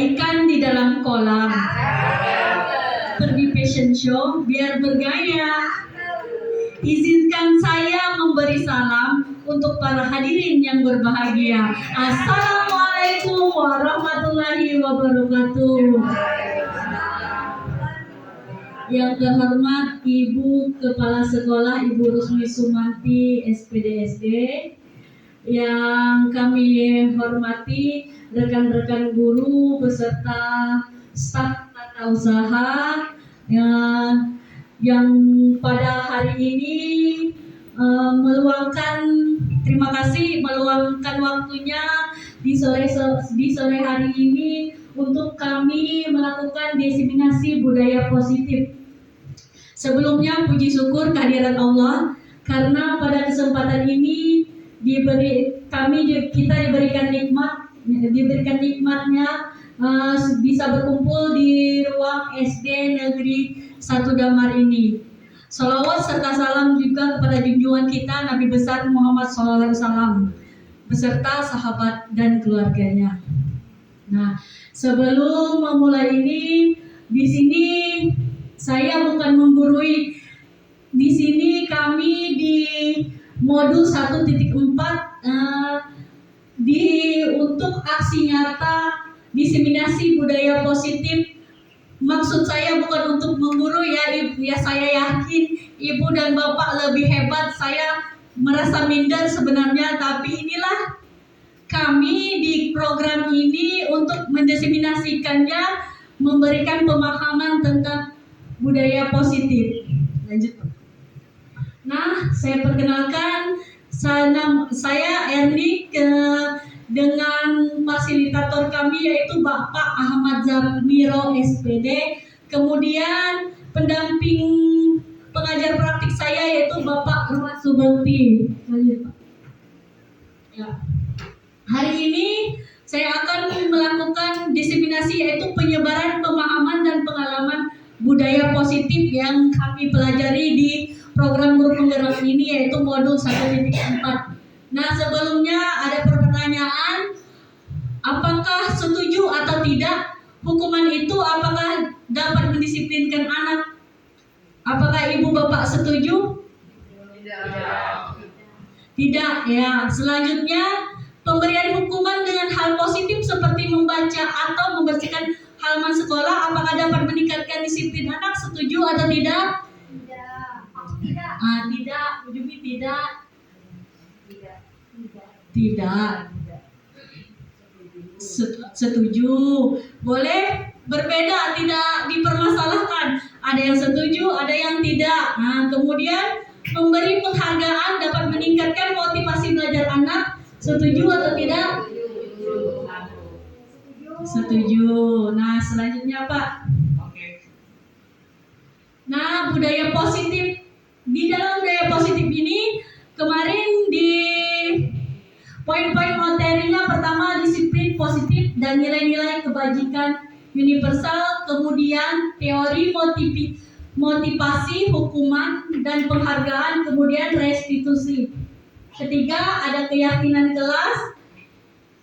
ikan di dalam kolam. Pergi fashion show biar bergaya. Izinkan saya memberi salam untuk para hadirin yang berbahagia. Assalamualaikum warahmatullahi wabarakatuh. Yang terhormat Ibu Kepala Sekolah Ibu Rusmi Sumanti SPDSD, yang kami hormati rekan-rekan guru beserta staf tata usaha yang pada hari ini terima kasih meluangkan waktunya di sore hari ini untuk kami melakukan diseminasi budaya positif. Sebelumnya puji syukur kehadiran Allah karena pada kesempatan ini kita diberikan nikmatnya bisa berkumpul di ruang SD Negeri 1 Damar ini. Salawat serta salam juga kepada junjungan kita Nabi besar Muhammad SAW beserta sahabat dan keluarganya. Nah, sebelum memulai ini, di sini saya bukan menggurui. Di sini kami di modul 1.4 untuk aksi nyata diseminasi budaya positif. Maksud saya bukan untuk menggurui ya, saya yakin Ibu dan Bapak lebih hebat. Saya merasa minder sebenarnya, tapi inilah kami di program ini untuk mendiseminasikannya, memberikan pemahaman tentang budaya positif. Lanjut. Nah, saya perkenalkan, saya Ernik dengan fasilitator kami yaitu Bapak Ahmad Zamiro SPD. Kemudian pendamping pengajar praktik saya yaitu Bapak Ruas Subakti. Lanjut, Pak. Ya. Hari ini saya akan melakukan diseminasi yaitu penyebaran pemahaman dan pengalaman budaya positif yang kami pelajari di program guru penggerak ini yaitu modul 1.4. Nah, sebelumnya ada pertanyaan, apakah setuju atau tidak hukuman itu apakah dapat mendisiplinkan anak? Apakah Ibu Bapak setuju? Tidak ya. Selanjutnya, pemberian hukuman dengan hal positif seperti membaca atau membersihkan halaman sekolah, apakah dapat meningkatkan disiplin anak? Setuju atau tidak? Tidak. Tidak. Ujumi tidak. Tidak. Setuju. Boleh berbeda, tidak dipermasalahkan. Ada yang setuju, ada yang tidak. Nah, kemudian memberi penghargaan dapat meningkatkan motivasi belajar anak. Setuju atau tidak? Setuju. Nah, selanjutnya Pak. Nah, budaya positif. Di dalam budaya positif ini kemarin di poin-poin materinya pertama disiplin positif dan nilai-nilai kebajikan universal, kemudian teori motivasi, hukuman dan penghargaan, kemudian restitusi. Ketiga ada keyakinan kelas,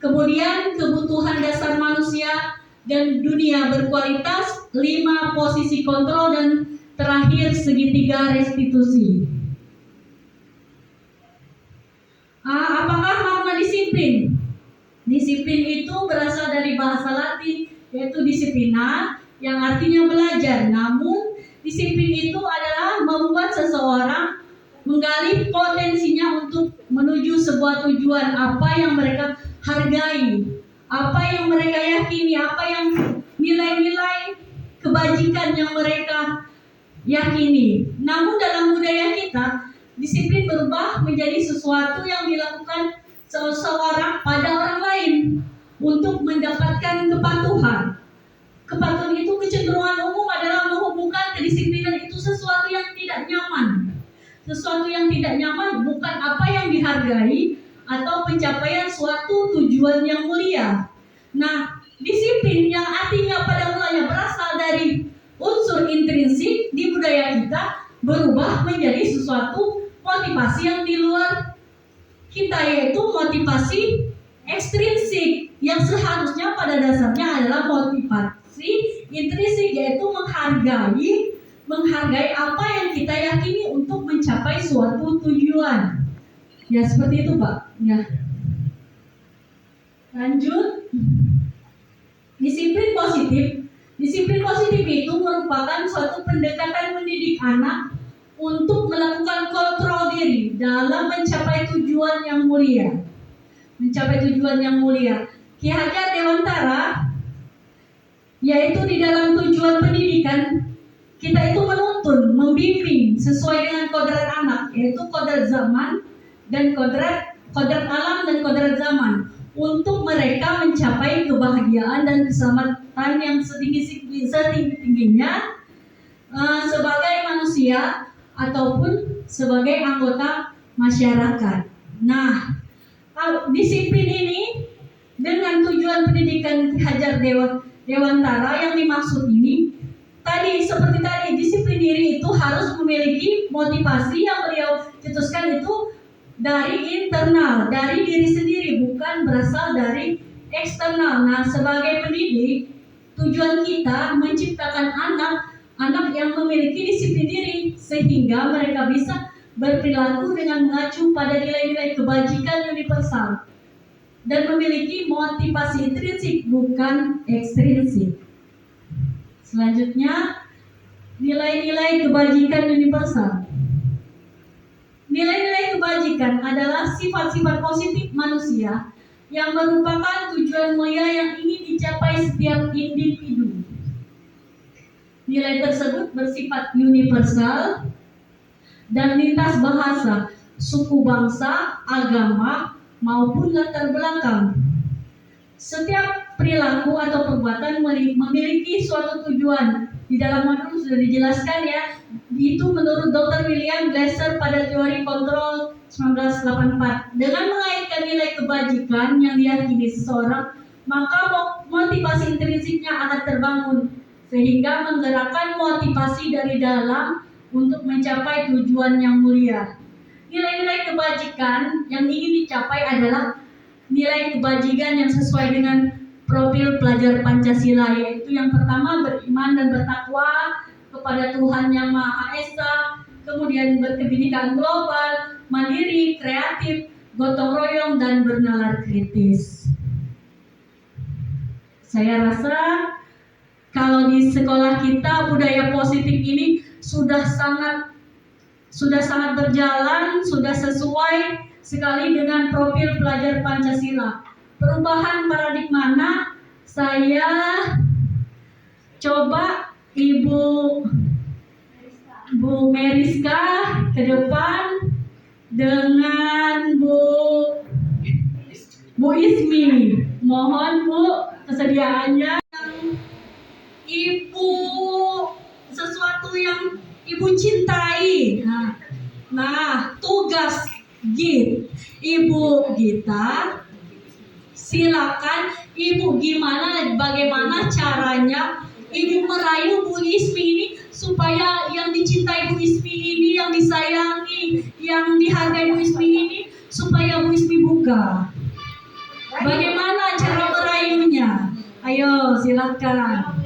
kemudian kebutuhan dasar manusia dan dunia berkualitas, 5 posisi kontrol, dan terakhir segitiga restitusi. Apakah makna disiplin? Disiplin itu berasal dari bahasa Latin yaitu disciplina yang artinya belajar. Namun disiplin itu adalah membuat seseorang menggali potensinya untuk menuju sebuah tujuan, apa yang mereka hargai, apa yang mereka yakini, apa yang nilai-nilai kebajikan yang mereka yakini. Namun dalam budaya kita, disiplin berubah menjadi sesuatu yang dilakukan seseorang pada orang lain untuk mendapatkan kepatuhan. Kepatuhan itu kecenderungan umum adalah menghubungkan kedisiplinan itu sesuatu yang tidak nyaman. Sesuatu yang tidak nyaman bukan apa yang dihargai atau pencapaian suatu tujuan yang mulia. Nah, disiplin yang artinya pada mulanya berasal dari unsur intrinsik di budaya kita berubah menjadi sesuatu motivasi yang di luar kita, yaitu motivasi ekstrinsik. yang seharusnya pada dasarnya adalah motivasi intrinsik, yaitu menghargai apa yang kita yakini untuk mencapai suatu tujuan. Ya seperti itu Pak. Ya. Lanjut. Disiplin positif. Disiplin positif itu merupakan suatu pendekatan mendidik anak untuk melakukan kontrol diri dalam mencapai tujuan yang mulia. Mencapai tujuan yang mulia. Ki Hajar Dewantara, yaitu di dalam tujuan pendidikan, kita itu menuntun, membimbing sesuai dengan kodrat anak, yaitu kodrat zaman dan kodrat alam dan kodrat zaman, untuk mereka mencapai kebahagiaan dan keselamatan yang setinggi-tingginya sebagai manusia ataupun sebagai anggota masyarakat. Nah, disiplin ini dengan tujuan pendidikan Ki Hajar Dewantara yang dimaksud ini seperti tadi, disiplin diri itu harus memiliki motivasi yang beliau cetuskan itu dari internal, dari diri sendiri, bukan berasal dari eksternal. Nah, sebagai pendidik, tujuan kita menciptakan anak yang memiliki disiplin diri sehingga mereka bisa berperilaku dengan mengacu pada nilai-nilai kebajikan universal dan memiliki motivasi intrinsik bukan ekstrinsik. Selanjutnya, nilai-nilai kebajikan universal. Nilai-nilai kebajikan adalah sifat-sifat positif manusia yang merupakan tujuan mulia yang ingin dicapai setiap individu. Nilai tersebut bersifat universal dan lintas bahasa, suku bangsa, agama, maupun latar belakang. Setiap perilaku atau perbuatan memiliki suatu tujuan. Di dalam modul sudah dijelaskan ya, itu menurut Dr. William Glasser pada teori kontrol 1984. Dengan mengaitkan nilai kebajikan yang diyakini seseorang, maka motivasi intrinsiknya akan terbangun, sehingga menggerakkan motivasi dari dalam untuk mencapai tujuan yang mulia. Nilai-nilai kebajikan yang ingin dicapai adalah nilai kebajikan yang sesuai dengan profil pelajar Pancasila, yaitu yang pertama beriman dan bertakwa kepada Tuhan Yang Maha Esa, kemudian berkebinekaan global, mandiri, kreatif, gotong royong, dan bernalar kritis. Saya rasa kalau di sekolah kita budaya positif ini sudah sangat berjalan, sudah sesuai sekali dengan profil pelajar Pancasila. Perubahan paradigma, saya coba Bu Meriska ke depan dengan Bu Ismi. Mohon Bu kesediaannya. Ibu sesuatu yang Ibu cintai. Nah, tugas Ibu Gita, silakan Ibu bagaimana caranya Ibu merayu Bu Ismi ini supaya yang dicintai Bu Ismi ini, yang disayangi, yang dihargai Bu Ismi ini, supaya Bu Ismi buka. Bagaimana cara merayunya? Ayo silakan.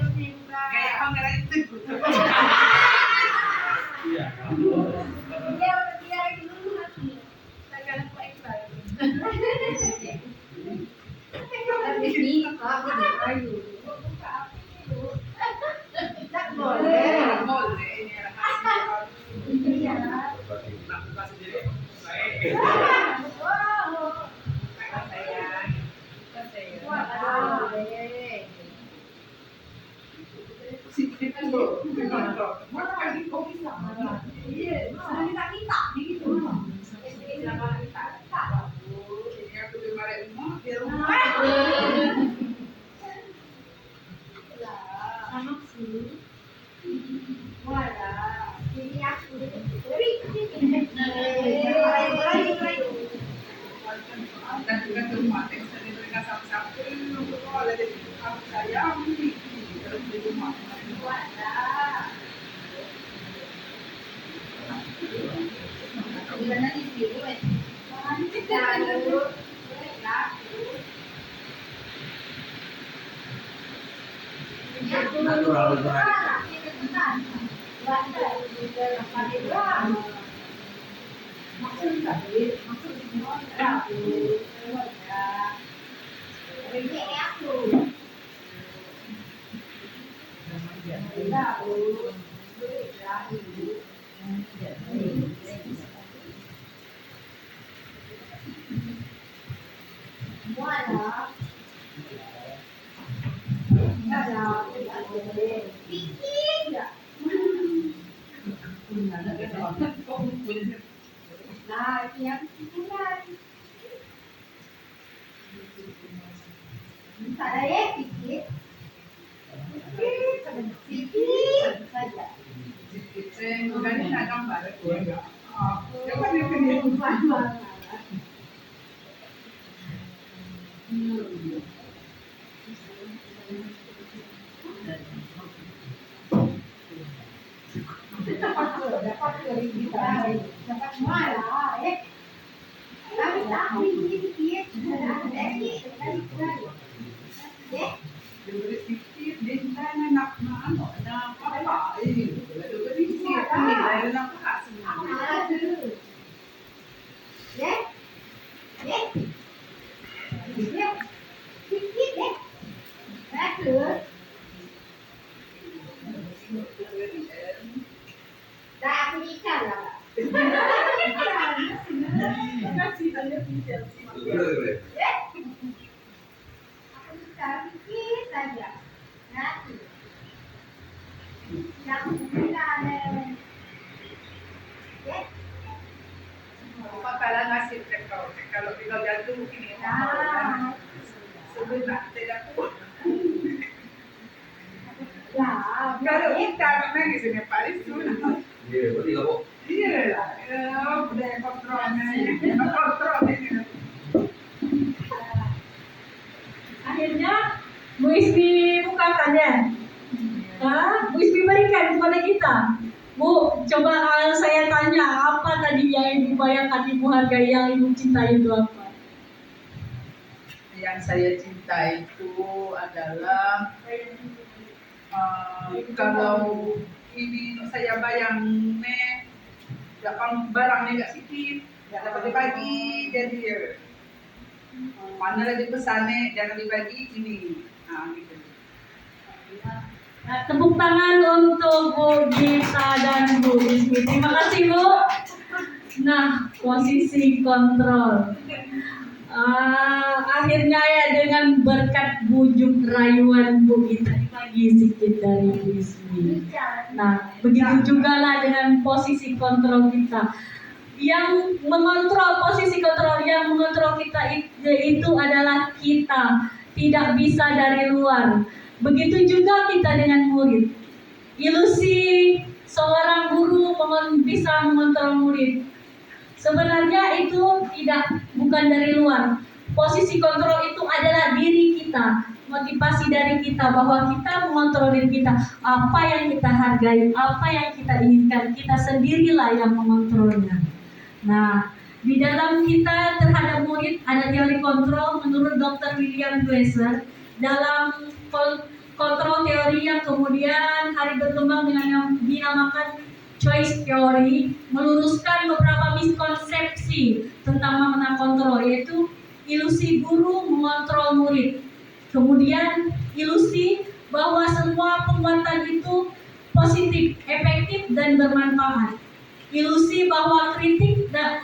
natural betul. Bakalan ngasih kalau tinggal jantung ini sebentar tidak kuat. Kalau kita memang di sini Paris tuh. Iya, berarti nggak kok. Iya lah, budaya kontrolnya. Akhirnya Bu Ismi bukakan ya. Bu Ismi berikan kepada kita. Bu, coba saya tanya apa tadi yang Ibu bayangkan, Ibu hargai, yang Ibu cintai itu apa? Yang saya cintai itu adalah kalau ini saya bayangnya dapat barangnya nggak sedikit, nggak dapat dibagi, jadi mana lagi pesannya jangan dibagi ini, gitu. Nah, tepuk tangan untuk Bu Gita dan Bu Ismi. Terima kasih Bu. Nah, posisi kontrol. Akhirnya ya dengan berkat bujuk rayuan Bu Gita dibagi sedikit dari Bu Ismi. Nah, begitu juga lah dengan posisi kontrol kita. Yang mengontrol, posisi kontrol yang mengontrol kita itu adalah kita, tidak bisa dari luar. Begitu juga kita dengan murid. Ilusi seorang guru bisa mengontrol murid. Sebenarnya itu bukan dari luar. Posisi kontrol itu adalah diri kita, motivasi dari kita bahwa kita mengontrol diri kita. Apa yang kita hargai, apa yang kita inginkan, kita sendirilah yang mengontrolnya. Nah, di dalam kita terhadap murid ada teori kontrol menurut Dr. William Glasser. Dalam kontrol teori yang kemudian hari berkembang dengan yang dinamakan choice theory, meluruskan beberapa miskonsepsi tentang makna kontrol, yaitu ilusi guru mengontrol murid, kemudian ilusi bahwa semua penguatan itu positif, efektif, dan bermanfaat, ilusi bahwa kritik dan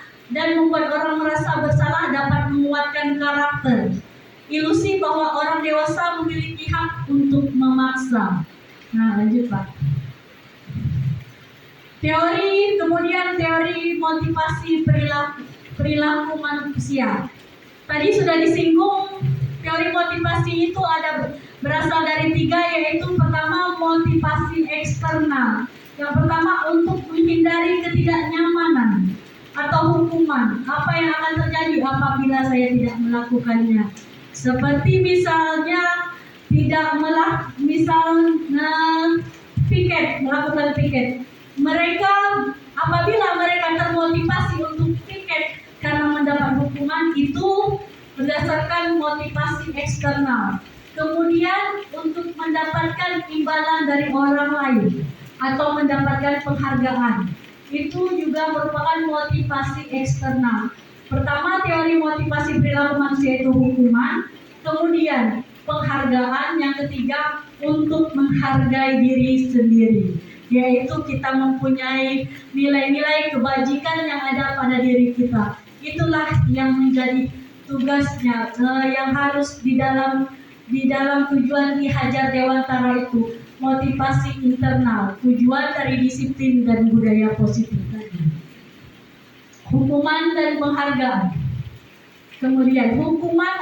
membuat orang merasa bersalah dapat menguatkan karakter, ilusi bahwa orang dewasa memiliki hak untuk memaksa. Nah, lanjut Pak. Kemudian teori motivasi perilaku manusia. Tadi sudah disinggung, teori motivasi itu berasal dari 3, yaitu pertama motivasi eksternal. Yang pertama untuk menghindari ketidaknyamanan atau hukuman. Apa yang akan terjadi apabila saya tidak melakukannya? Seperti misalnya melakukan piket. Apabila mereka termotivasi untuk piket karena mendapat hukuman, itu berdasarkan motivasi eksternal. Kemudian untuk mendapatkan imbalan dari orang lain atau mendapatkan penghargaan. Itu juga merupakan motivasi eksternal. Pertama, teori motivasi perilaku manusia itu hukuman, kemudian penghargaan, yang ketiga untuk menghargai diri sendiri, yaitu kita mempunyai nilai-nilai kebajikan yang ada pada diri kita. Itulah yang menjadi tugasnya, yang harus di dalam tujuan Ki Hajar Dewantara itu, motivasi internal, tujuan dari disiplin dan budaya positif tadi. Hukuman dan penghargaan. Kemudian hukuman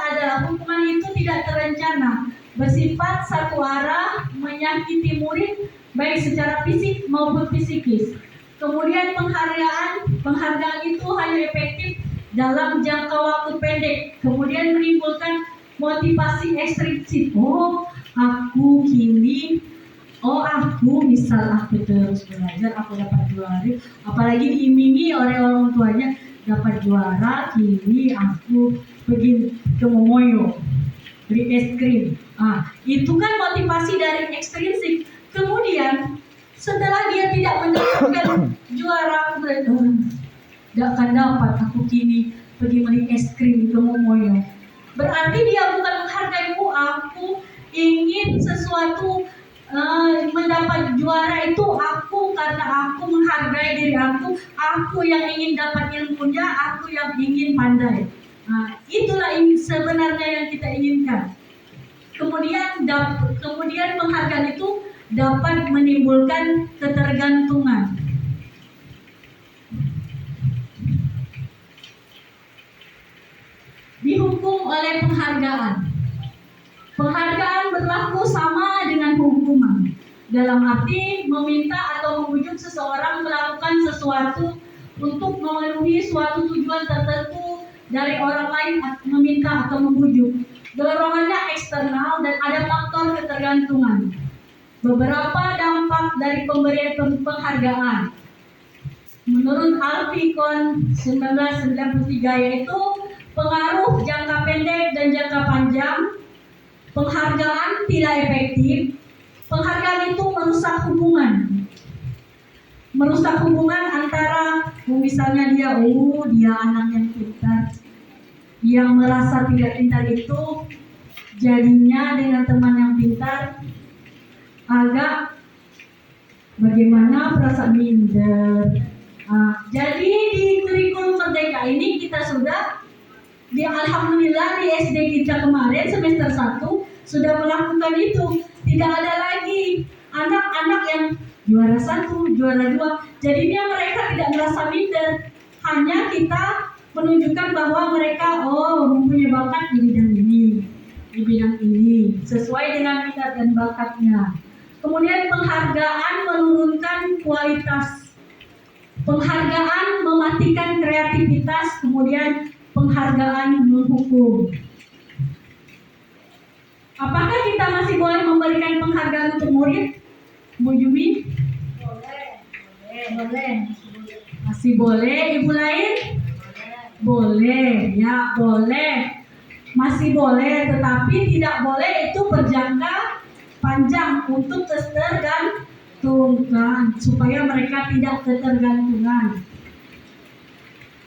itu tidak terencana, bersifat satu arah, menyakiti murid baik secara fisik maupun psikis. Kemudian penghargaan itu hanya efektif dalam jangka waktu pendek, kemudian menimbulkan motivasi ekstrinsik. Aku misal aku terus belajar, aku dapat juara, apalagi diiming-imingi oleh orang tuanya dapat juara, kini aku pergi ke Momoyo beli es krim. Itu kan motivasi dari ekstrinsik. Kemudian setelah dia tidak mendapatkan juara, tidak akan dapat aku kini pergi beli es krim ke Momoyo. Berarti dia bukan menghargaiku, aku ingin sesuatu mendapat juara itu aku karena aku menghargai diri aku yang ingin dapat ilmunya, aku yang ingin pandai. Itulah sebenarnya yang kita inginkan. Kemudian penghargaan itu dapat menimbulkan ketergantungan. Dihukum oleh penghargaan. Penghargaan berlaku sama dengan hukuman, dalam arti meminta atau membujuk seseorang melakukan sesuatu untuk memenuhi suatu tujuan tertentu dari orang lain, meminta atau membujuk. Dorongannya eksternal dan ada faktor ketergantungan. Beberapa dampak dari pemberian penghargaan menurut Alfikon 1993 yaitu pengaruh jangka pendek dan jangka panjang. Penghargaan tidak efektif. Penghargaan itu merusak hubungan antara misalnya dia anak yang pintar, yang merasa tidak pintar itu jadinya dengan teman yang pintar agak bagaimana perasaan minder. Jadi di kurikulum Merdeka ini kita sudah alhamdulillah di SD kita kemarin semester 1 sudah melakukan itu. Tidak ada lagi anak-anak yang juara 1, juara 2. Jadinya mereka tidak merasa minder. Hanya kita menunjukkan bahwa mereka mempunyai bakat di bidang ini, sesuai dengan minat dan bakatnya. Kemudian penghargaan menurunkan kualitas. Penghargaan mematikan kreativitas, kemudian penghargaan menghukum. Apakah kita masih boleh memberikan penghargaan untuk murid, Bu Yumi? Boleh. Masih boleh. Ibu lain? Boleh. Ya, boleh. Masih boleh, tetapi tidak boleh itu berjangka panjang untuk ketergantungan, supaya mereka tidak ketergantungan.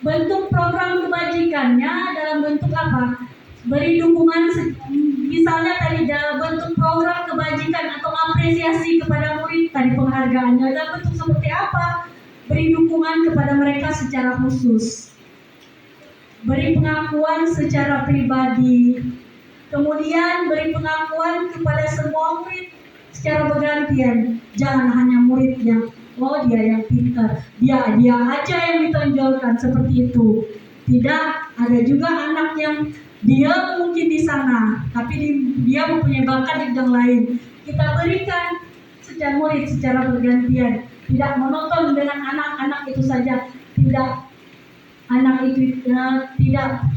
Bentuk program kebajikannya dalam bentuk apa? Beri dukungan, misalnya tadi dalam bentuk program kebajikan atau apresiasi kepada murid, tadi penghargaannya dalam bentuk seperti apa? Beri dukungan kepada mereka secara khusus, beri pengakuan secara pribadi, kemudian beri pengakuan kepada semua murid secara bergantian. Jangan hanya murid yang dia yang pintar, dia aja yang ditonjolkan seperti itu. Tidak, ada juga anak yang dia mungkin di sana, tapi dia mempunyai bakat di bidang lain. Kita berikan secara murid secara bergantian, tidak monoton dengan anak-anak itu saja. Tidak, anak itu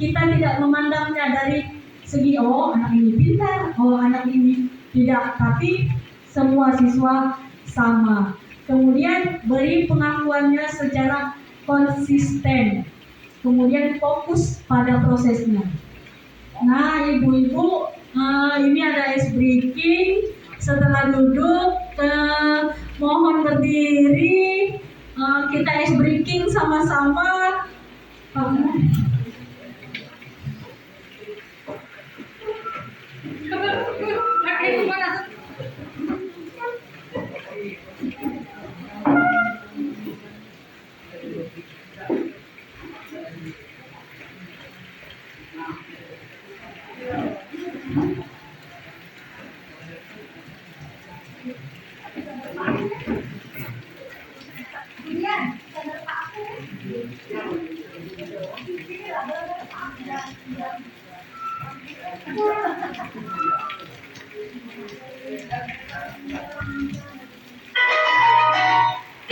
kita tidak memandangnya dari segi anak ini pintar, anak ini tidak, tapi semua siswa sama. Kemudian beri pengakuannya secara konsisten, kemudian fokus pada prosesnya. Nah, ibu-ibu, ini ada ice breaking Setelah duduk, mohon berdiri. Kita ice breaking sama-sama.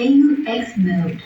AUX mode.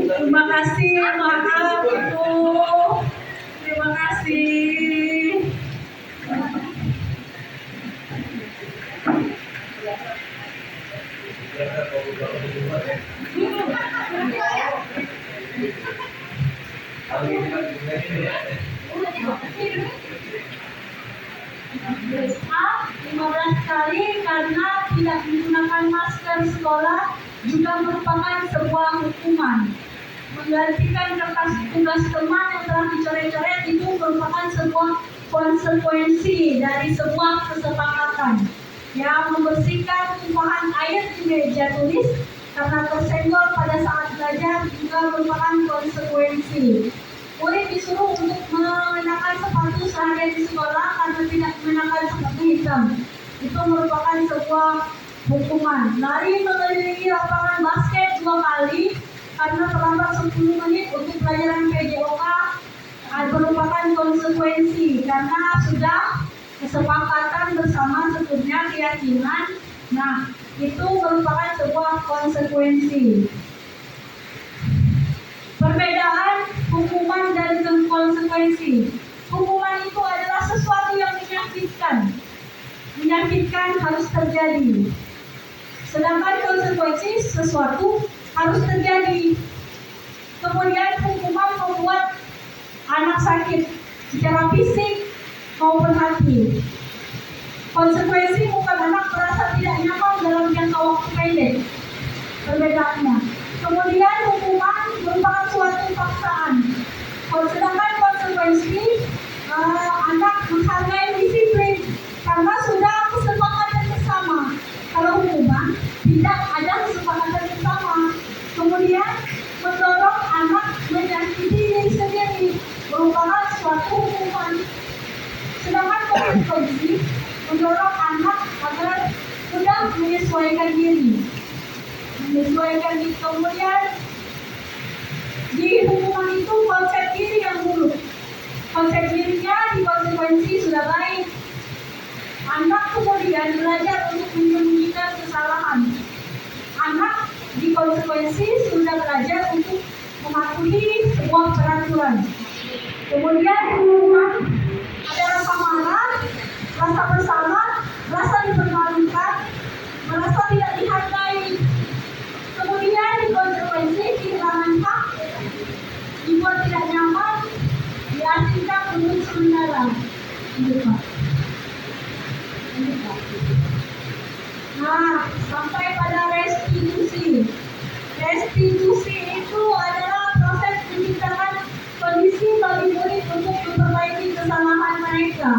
Terima kasih, maaf Ibu. Terima kasih. Maaf, 15 kali karena tidak menggunakan masker sekolah juga merupakan sebuah hukuman. Menggantikan kertas tugas teman yang telah dicoret-coret itu merupakan sebuah konsekuensi dari sebuah kesepakatan. Ya, membersihkan tumpahan air di meja tulis karena tersenggol pada saat belajar juga merupakan konsekuensi. Murid disuruh untuk mengenakan sepatu seharian di sekolah karena tidak mengenakan sepatu hitam. Itu merupakan sebuah hukuman. Lari mengelilingi lapangan basket 2 kali karena terlambat 10 menit untuk pelajaran PJOK merupakan konsekuensi karena sudah kesepakatan bersama sebelumnya keyakinan. Nah, itu merupakan sebuah konsekuensi. Perbedaan hukuman dan konsekuensi. Hukuman itu adalah sesuatu yang menyakitkan. Menyakitkan harus terjadi. Sedangkan konsekuensi sesuatu harus terjadi. Kemudian hukuman membuat anak sakit secara fisik maupun hati. Konsekuensi bukan anak merasa tidak nyaman dalam jangka waktu pendek. Perbedaannya. Kemudian hukuman merupakan suatu paksaan. Sedangkan konsekuensi anak menghargai disiplin karena sudah kesepakatan bersama. Kalau hukuman tidak ada kesepakatan bersama. Kemudian mendorong anak menyakiti diri sendiri merupakan suatu hukuman. Sedangkan konsekuensi mendorong anak agar sudah menyesuaikan diri. Menyesuaikan diri, kemudian di hukuman itu konsep diri yang buruk. Konsep dirinya di konsekuensi sudah baik. Anak kemudian belajar untuk menyembunyikan kesalahan. Anak di konsekuensi sudah belajar untuk mematuhi sebuah peraturan. Kemudian hukuman ada rasa marah, rasa bersalah, rasa dipermalukan, merasa tidak dihargai. Kemudian di konsekuensi kehilangan hak, dibuat tidak nyaman, diasingkan untuk sementara. Nah, sampai pada restitusi. Restitusi itu adalah proses menciptakan kondisi bagi murid untuk memperbaiki kesalahan mereka.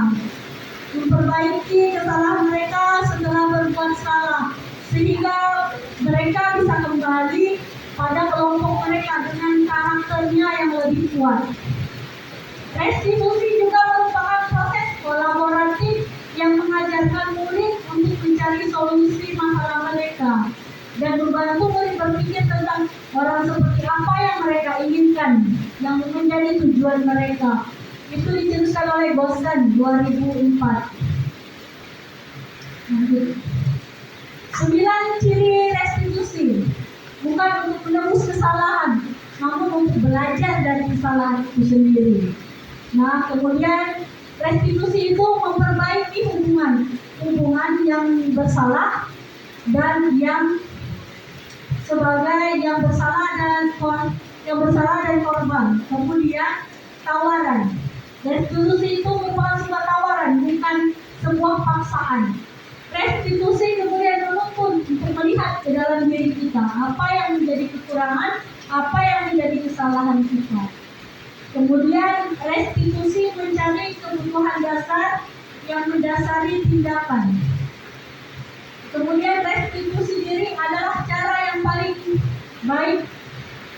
Memperbaiki kesalahan mereka setelah berbuat salah, sehingga mereka bisa kembali pada kelompok mereka dengan karakternya yang lebih kuat. Restitusi juga merupakan proses kolaboratif yang mengajarkan murid untuk mencari solusi masalah mereka dan membantu murid berpikir tentang orang seperti apa yang mereka inginkan, yang menjadi tujuan mereka. Itu dicetuskan oleh Boston 2004. Lanjut. 9 ciri restitusi, bukan untuk menebus kesalahan, namun untuk belajar dari kesalahan itu sendiri. Nah, kemudian restitusi itu memperbaiki hubungan yang bersalah dan yang sebagai yang bersalah dan korban. Kemudian tawaran. Restitusi itu merupakan sebuah tawaran, bukan sebuah paksaan. Restitusi kemudian menuntun untuk melihat ke dalam diri kita apa yang menjadi kekurangan, apa yang menjadi kesalahan kita. Kemudian restitusi mencari kebutuhan dasar yang mendasari tindakan. Kemudian restitusi diri adalah cara yang paling baik.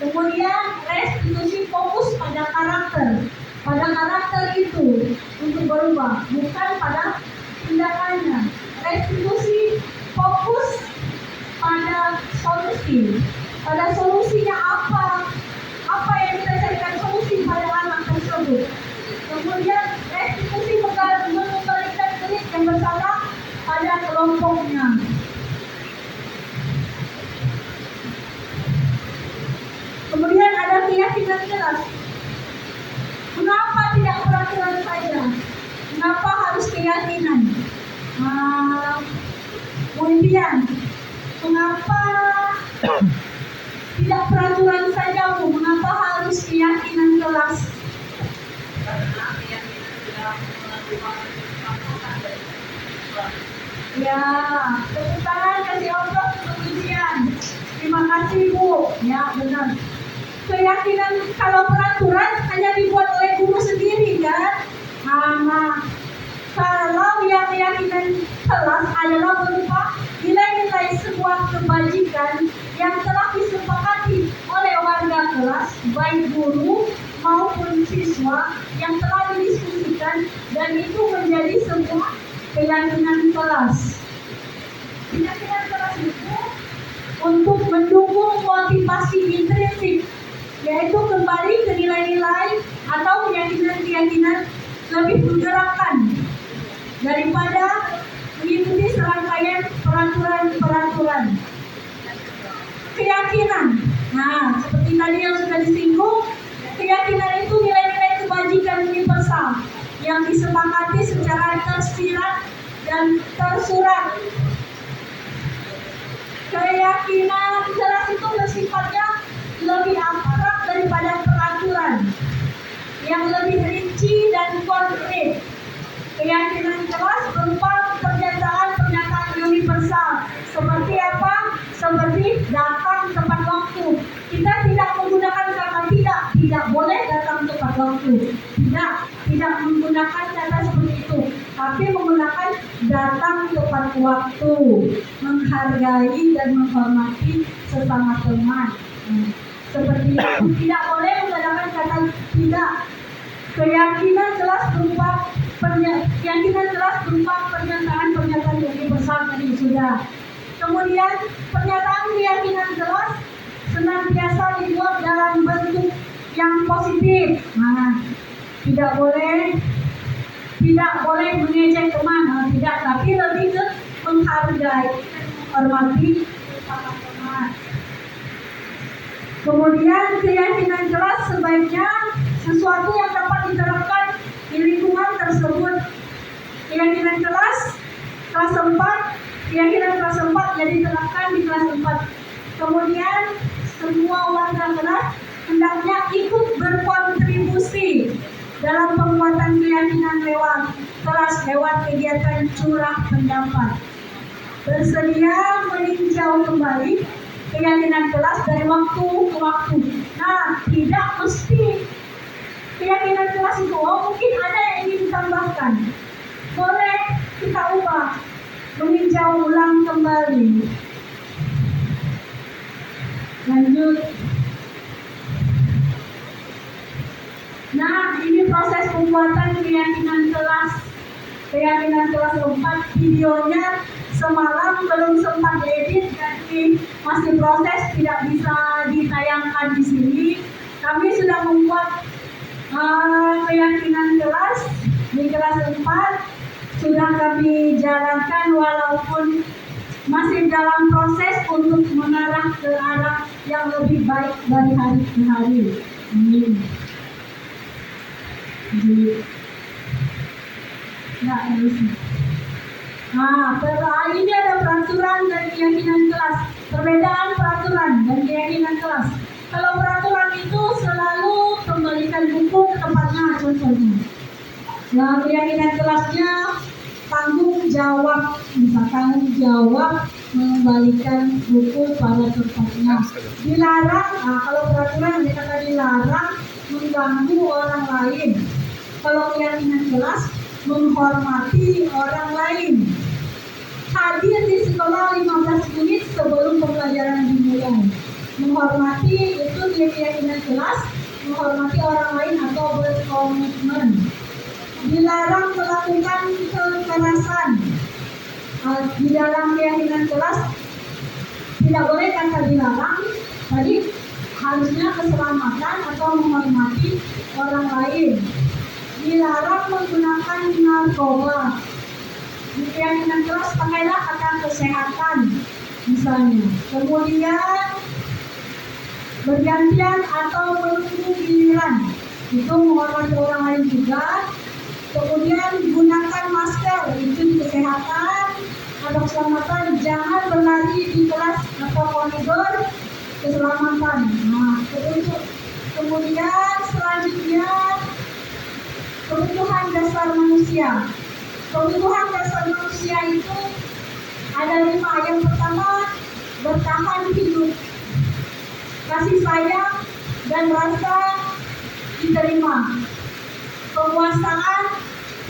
Kemudian restitusi fokus pada karakter. Pada karakter itu untuk berubah, bukan pada tindakannya. Restitusi fokus pada solusi. Pada solusinya apa yang kita carikan solusi pada anak tersebut. Kemudian restitusi mengembalikan murid yang bersalah pada kelompoknya. Kemudian ada keyakinan jelas. Kenapa tidak peraturan saja? Kenapa harus keyakinan? Kemudian mengapa tidak peraturan saja, Bu? Mengapa harus keyakinan kelas? Ya, tepuk tangan kasih Allah untuk ujian. Terima kasih, Bu. Ya, benar. Keyakinan kalau peraturan hanya dibuat oleh guru sendiri, kan? Nah, kalau yang keyakinan kelas adalah berupa nilai-nilai sebuah kebajikan yang telah disepakati oleh warga kelas, baik guru maupun siswa, yang telah didiskusikan, dan itu menjadi sebuah keyakinan kelas. Keyakinan kelas itu untuk mendukung motivasi intrinsik, yaitu kembali ke nilai-nilai atau keyakinan-keyakinan lebih menggerakkan daripada mengikuti serangkaian peraturan-peraturan. Keyakinan, nah seperti tadi yang sudah disinggung, keyakinan itu nilai-nilai kebajikan universal yang disepakati secara tersirat dan tersurat. Keyakinan jelas itu bersifatnya lebih abstrak daripada peraturan yang lebih rinci dan konkret. Keyakinan jelas berupa pernyataan universal. Seperti apa? Seperti datang tepat waktu. Kita tidak menggunakan kata tidak boleh datang tepat waktu. Tidak menggunakan kata seperti itu, tapi menggunakan datang tepat waktu, menghargai dan menghormati sesama teman. Seperti itu. Tidak boleh menggunakan kata tidak. Keyakinan jelas berupa pernyataan universal tadi sudah. Kemudian pernyataan keyakinan jelas senantiasa dibuat dalam bentuk yang positif. Nah, tidak boleh mengejek teman, tidak, tapi lebih ke menghargai, menghormati teman. Kemudian keyakinan jelas sebaiknya sesuatu yang dapat diterapkan di lingkungan tersebut. Keyakinan kelas 4, keyakinan kelas 4 jadi diterapkan di kelas 4. Kemudian semua warga kelas hendaknya ikut berkontribusi dalam penguatan keyakinan lewat kelas, lewat kegiatan curah pendapat. Bersedia meninjau kembali keyakinan kelas dari waktu ke waktu. Nah, tidak mesti keyakinan kelas itu, mungkin ada yang ingin ditambahkan. Boleh kita ubah, meninjau ulang kembali. Lanjut. Nah, ini proses pembuatan keyakinan kelas 4. Videonya semalam belum sempat diedit, jadi masih proses, tidak bisa ditayangkan di sini. Kami sudah membuat keyakinan kelas di kelas 4, sudah kami jalankan walaupun masih dalam proses untuk mengarah ke arah yang lebih baik dari hari ke hari. Ini ada peraturan dan keyakinan kelas. Perbedaan peraturan dan keyakinan kelas. Kalau peraturan itu selalu kembalikan buku ke tempatnya, contohnya. Nah, keyakinan kelasnya tanggung jawab, mengembalikan buku pada tempatnya. Dilarang, kalau peraturan mereka dilarang mengganggu orang lain. Kalau keyakinan kelas menghormati orang lain. Hadir di sekolah 15 menit sebelum pembelajaran dimulai. Menghormati itu dia keyakinan kelas, menghormati orang lain atau berkomitmen. Dilarang melakukan kekerasan. Di dalam keyakinan kelas tidak boleh kata dilarang, tadi harusnya keselamatan atau menghormati orang lain. Dilarang menggunakan narkoba. Di keyakinan kelas pakailah kata kesehatan misalnya. Kemudian bergantian atau menunggu giliran, itu menghormati orang lain juga. Kemudian gunakan masker, itu di kesehatan atau keselamatan. Jangan berlari di kelas atau koridor, keselamatan. Nah, kemudian selanjutnya kebutuhan dasar manusia. Kebutuhan dasar manusia itu ada 5. Yang pertama, bertahan hidup, kasih sayang dan rasa diterima, penguasaan,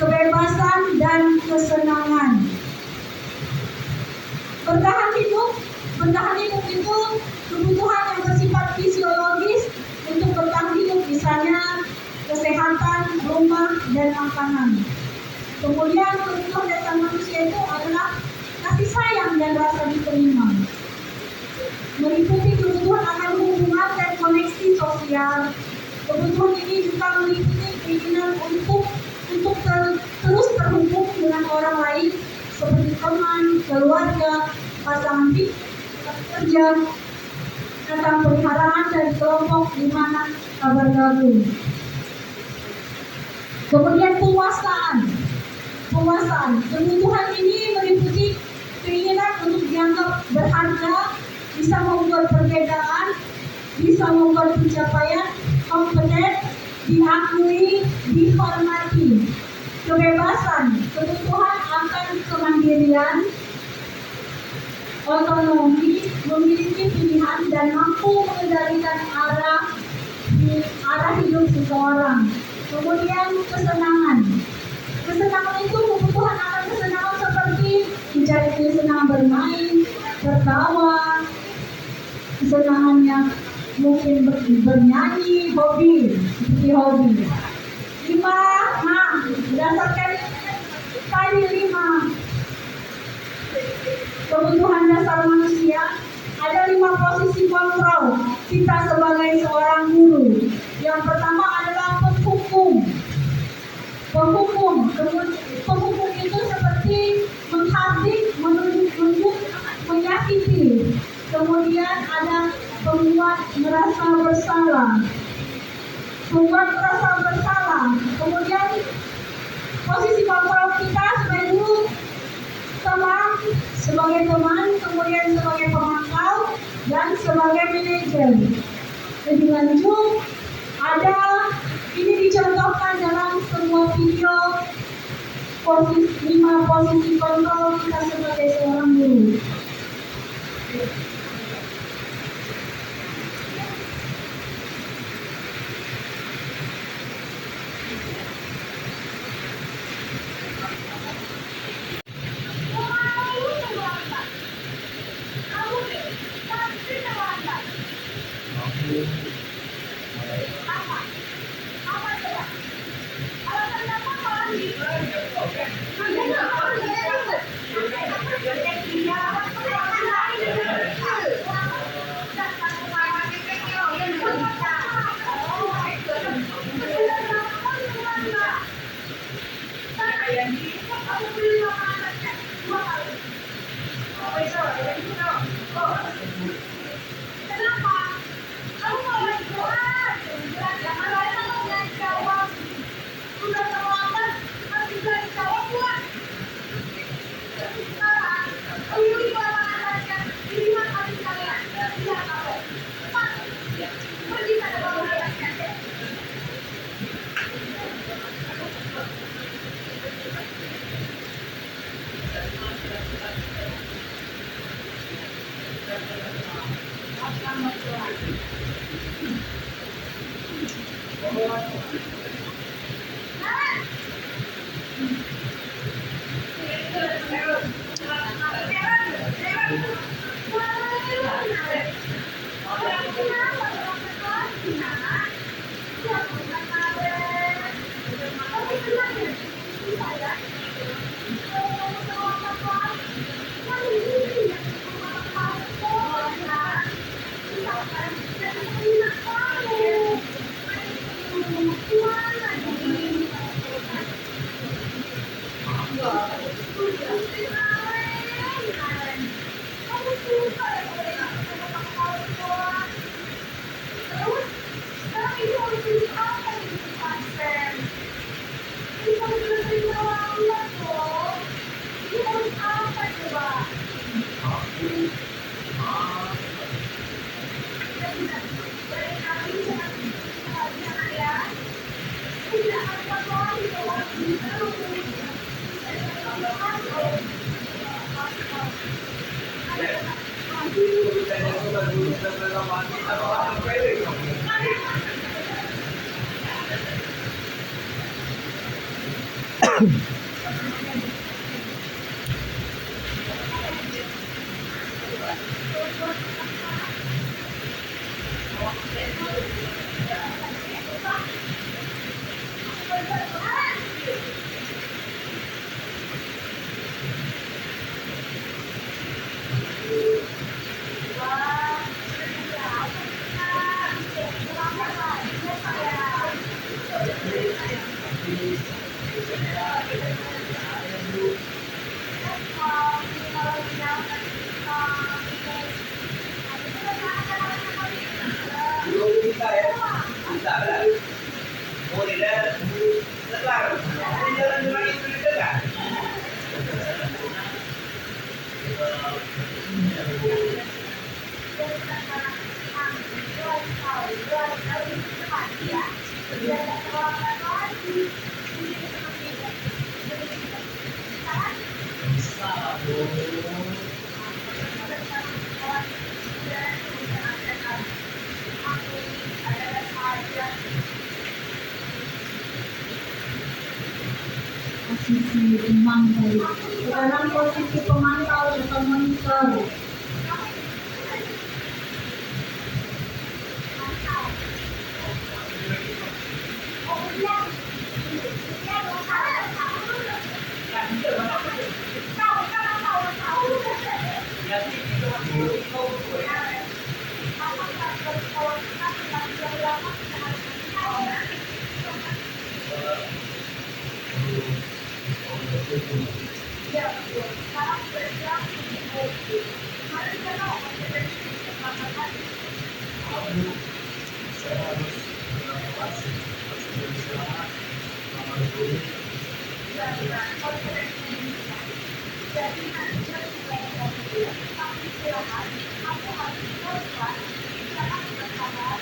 kebebasan dan kesenangan. Bertahan hidup itu kebutuhan yang bersifat fisiologis untuk bertahan hidup, misalnya kesehatan, rumah, dan makanan. Kemudian kebutuhan dasar manusia itu adalah kasih sayang dan rasa diterima. Meliputi kebutuhan akan hubungan dan koneksi sosial. Kebutuhan ini juga meliputi keinginan untuk terus terhubung dengan orang lain seperti teman, keluarga, pasangan hidup, kerja, tentang peliharaan dan kelompok di mana bergabung. Kemudian penguasaan. Kebutuhan ini meliputi keinginan untuk dianggap berharga, bisa membuat perbedaan, bisa membuat pencapaian, kompeten, diakui, dihormati. Kebebasan, kebutuhan akan kemandirian, otonomi, memiliki pilihan dan mampu mengendalikan arah hidup seseorang. Kemudian kesenangan itu kebutuhan akan kesenangan seperti mencari kesenangan bermain, tertawa, kesenangannya mungkin bernyanyi, seperti hobi. 5. Nah, berdasarkan tadi 5 kebutuhan dasar manusia, ada 5 posisi kontrol kita sebagai seorang guru. Yang pertama adalah penghukum. Penghukum itu seperti menghardik, menunjuk, menyakiti. Kemudian ada pembuat merasa bersalah. Kemudian posisi kontrol kita sebagai guru, sebagai teman, kemudian sebagai pemantau, dan sebagai manajer. Lebih lanjut, ini dicontohkan dalam sebuah video 5 posisi kontrol kita sebagai seorang guru. Posisi pemantau, dalam posisi pemantau atau monitor. Ya, betul. Sekarang bergerak di Bogor. Kemarin saya tahu konferensi kesepakatan. Saya harus berlepas, harus beristirahat, harus dulu. Ya, benar. Konferensi ini. Jadi nanti saya sudah berpikir, aku istirahat, aku harus berkelas, jangan bersabar,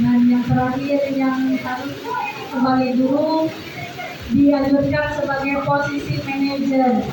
Dan yang terakhir yang harus sebagai guru dianjurkan sebagai posisi manajer.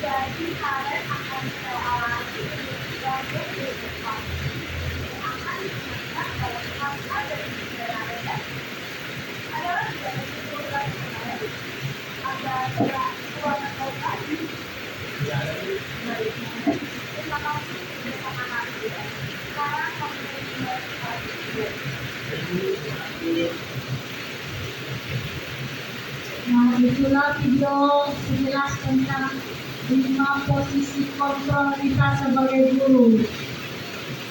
Jadi kalian akan saya awasi dan berdepan. Akan dimakan dalam masa dari negara adalah tidak disebutkan kemarin ada suara tadi. Terima kasih bersama kami. Sekarang kami Nah, itulah video sejelas tentang 5 posisi kontrol kita sebagai guru.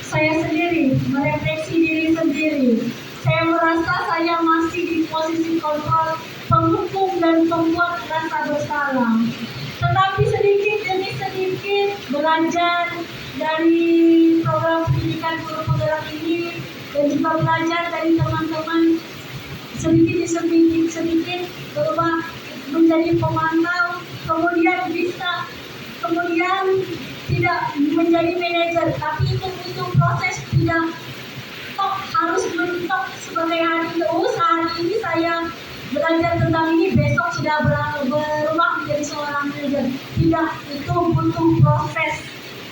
Saya sendiri merefleksi diri sendiri. Saya merasa saya masih di posisi kontrol, penghukum dan pembuat rasa bersalah. Tetapi sedikit demi sedikit belajar dari program pendidikan guru penggerak ini dan juga belajar dari teman-teman, sedikit berubah menjadi pemantau, kemudian tidak menjadi manajer, tapi itu butuh proses, tidak harus mentok sebagai hari ini saya belajar tentang ini, besok sudah berubah menjadi seorang manajer. Tidak, itu butuh proses,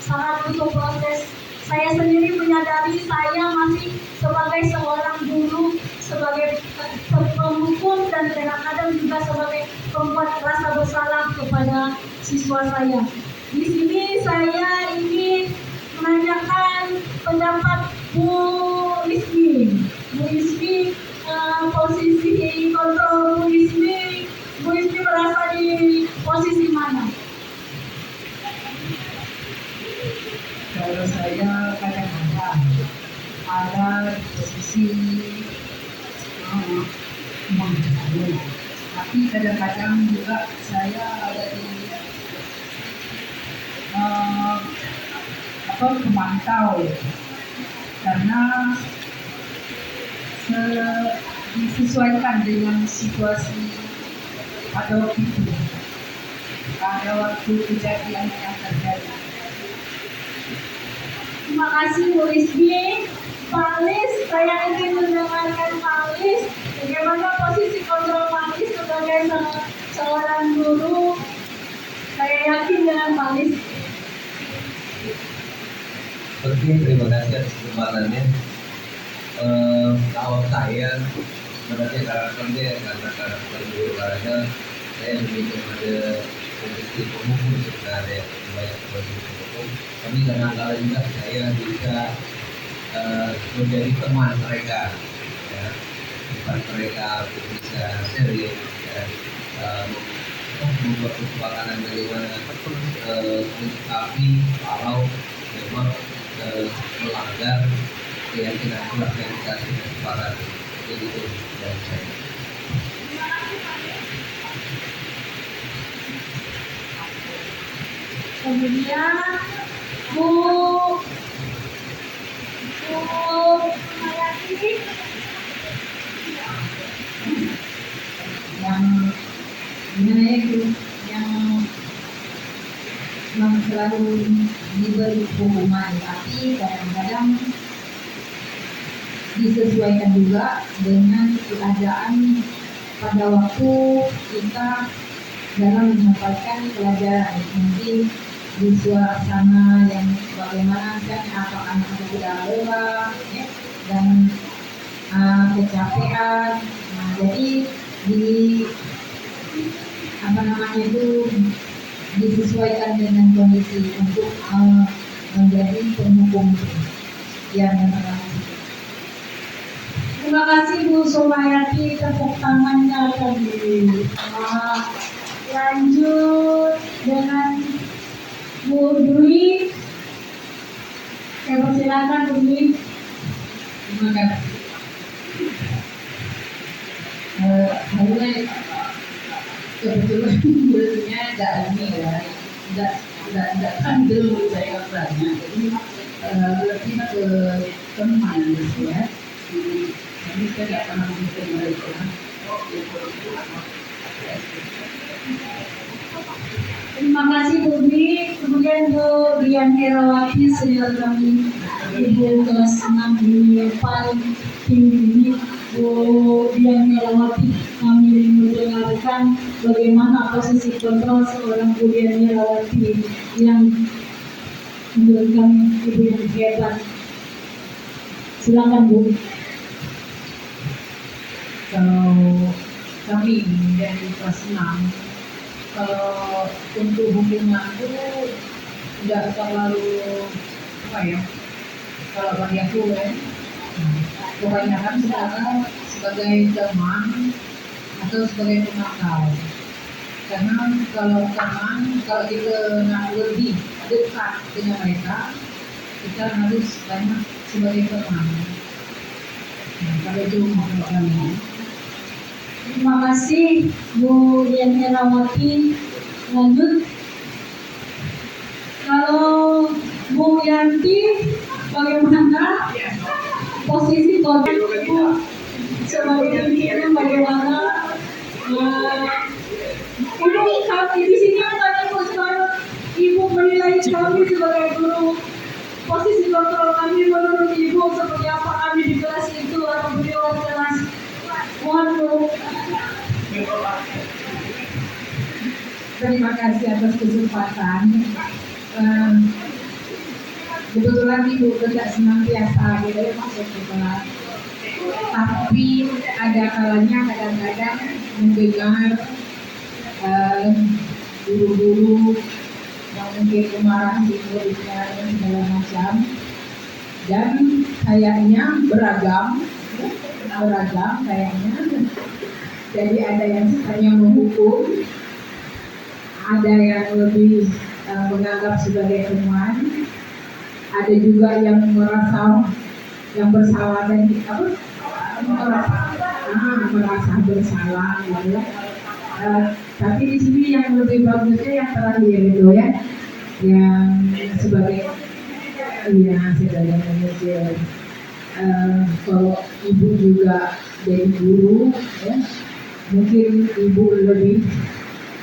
sangat butuh proses. Saya sendiri menyadari saya masih sebagai seorang guru, sebagai penghukum dan kadang-kadang juga sebagai pembuat rasa bersalah kepada siswa saya. Di sini saya ingin menanyakan pendapat Bu Lismi. Bu Lismi, posisi kontrol Bu Lismi berasa di posisi mana? Kalau saya kadang-kadang ada di posisi menghadapi, tapi kadang-kadang juga saya ada di pemantau, karena disesuaikan dengan situasi pada waktu itu, pada waktu kejadian yang terjadi. Terima kasih Bu Rizky. Pak Lis, saya ingin mendengarkan Pak Lis. Bagaimana posisi kontrol Pak Lis sebagai seorang guru? Saya yakin dengan Pak Lis. Oke, terima kasih atas kesempatannya. Kalau saya sebenarnya karakternya karena karakter guru, karena saya lebih kepada komisi pemukul sebenarnya banyak komisi pemukul. Kami kadang-kadang juga saya bisa menjadi teman mereka, ya, tempat mereka bisa serius, ya, membuat kesepakatan bagaimana tapi kalau memang melanggar keyakinan keluarga yang kita sudah sepakati. Jadi itu dari saya. Kemudian Bu Mayati yang gimana ya itu yang memang selalu diberi hukuman, tapi kadang-kadang disesuaikan juga dengan keadaan pada waktu kita dalam menyampaikan pelajaran. Mungkin di suasana yang bagaimana kan apakah anak sudah lelah, ya, dan kecapean. Nah, jadi di apa namanya itu disesuaikan dengan kondisi untuk menjadi penghukum yang terkasih. Terima kasih Bu Sumayati, tepuk tangannya tadi. Lanjut dengan Bu Dwi. Saya persilakan Bu Dwi. Terima kasih. Mulai kebetulan mulutnya tidak ini ya, tidak kandel saya orangnya, jadi lebih ke teman gitu ya. Jadi saya tidak pernah mengikuti mereka. Terima kasih Bu Dwi. Kemudian Bu Dian Herawati, senior kami, Ibu kelas 6 di paling tinggi ini. Bu Dian Herawati, kami mendengarkan bagaimana posisi kontrol seorang Bu Dian Herawati yang menurut kami ibu yang hebat. Silakan Bu. Kalau kami dari kelas 6, kalau untuk hukuman itu tidak terlalu apa ya, kalau bagi aku ya, kebanyakan sekarang sebagai teman atau sebagai penakal. Karena kalau teman, kalau kita nak lebih dekat dengan mereka, kita harus banyak sebagai teman. Nah, kalau itu maksud kami. Terima kasih Bu Dian Herawati. Lanjut, kalau Bu Yanti, bagaimana posisi kontrol Ibu sebagai pimpinan, bagaimana Ibu kami di sini tanya Bu sekarang Ibu menilai kami sebagai guru, posisi kontrol kami menurut Ibu seperti apa kami di kelas itu atau di luar kelas? Mohon Bu. Terima kasih atas kesempatan. Kebetulan Ibu tidak senantiasa gitu ya masuk ke kelas, tapi ada kalanya kadang-kadang mendengar guru-guru yang mungkin memarahi muridnya dan segala macam, dan kayaknya beragam kayaknya. Jadi ada yang hanya menghukum, ada yang lebih menganggap sebagai teman, ada juga yang merasa yang bersalah dan merasa bersalah gitu ya. Tapi di sini yang lebih bagusnya yang terakhir itu ya, yang sebagai manajer. Kalau Ibu juga jadi guru ya, mungkin Ibu lebih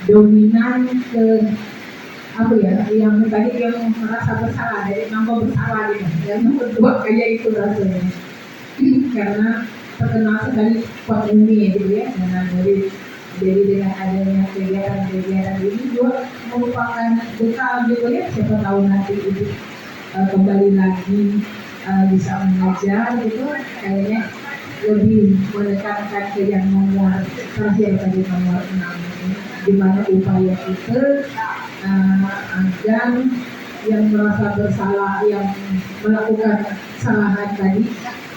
dominan ke apa ya, yang tadi yang merasa bersalah, dari nambah bersalah gitu, yang nomor 2 kayak itu rasanya. Karena terkenal sekali Pak Umi gitu ya, jadi dengan adanya kegiatan ini juga merupakan bekal gitu ya, siapa tahu nanti Ibu kembali lagi bisa mengajar gitu, kayaknya lebih menekankan ke yang nomor terakhir tadi, nomor 6 ini. di mana upaya kita agar yang merasa bersalah, yang melakukan kesalahan tadi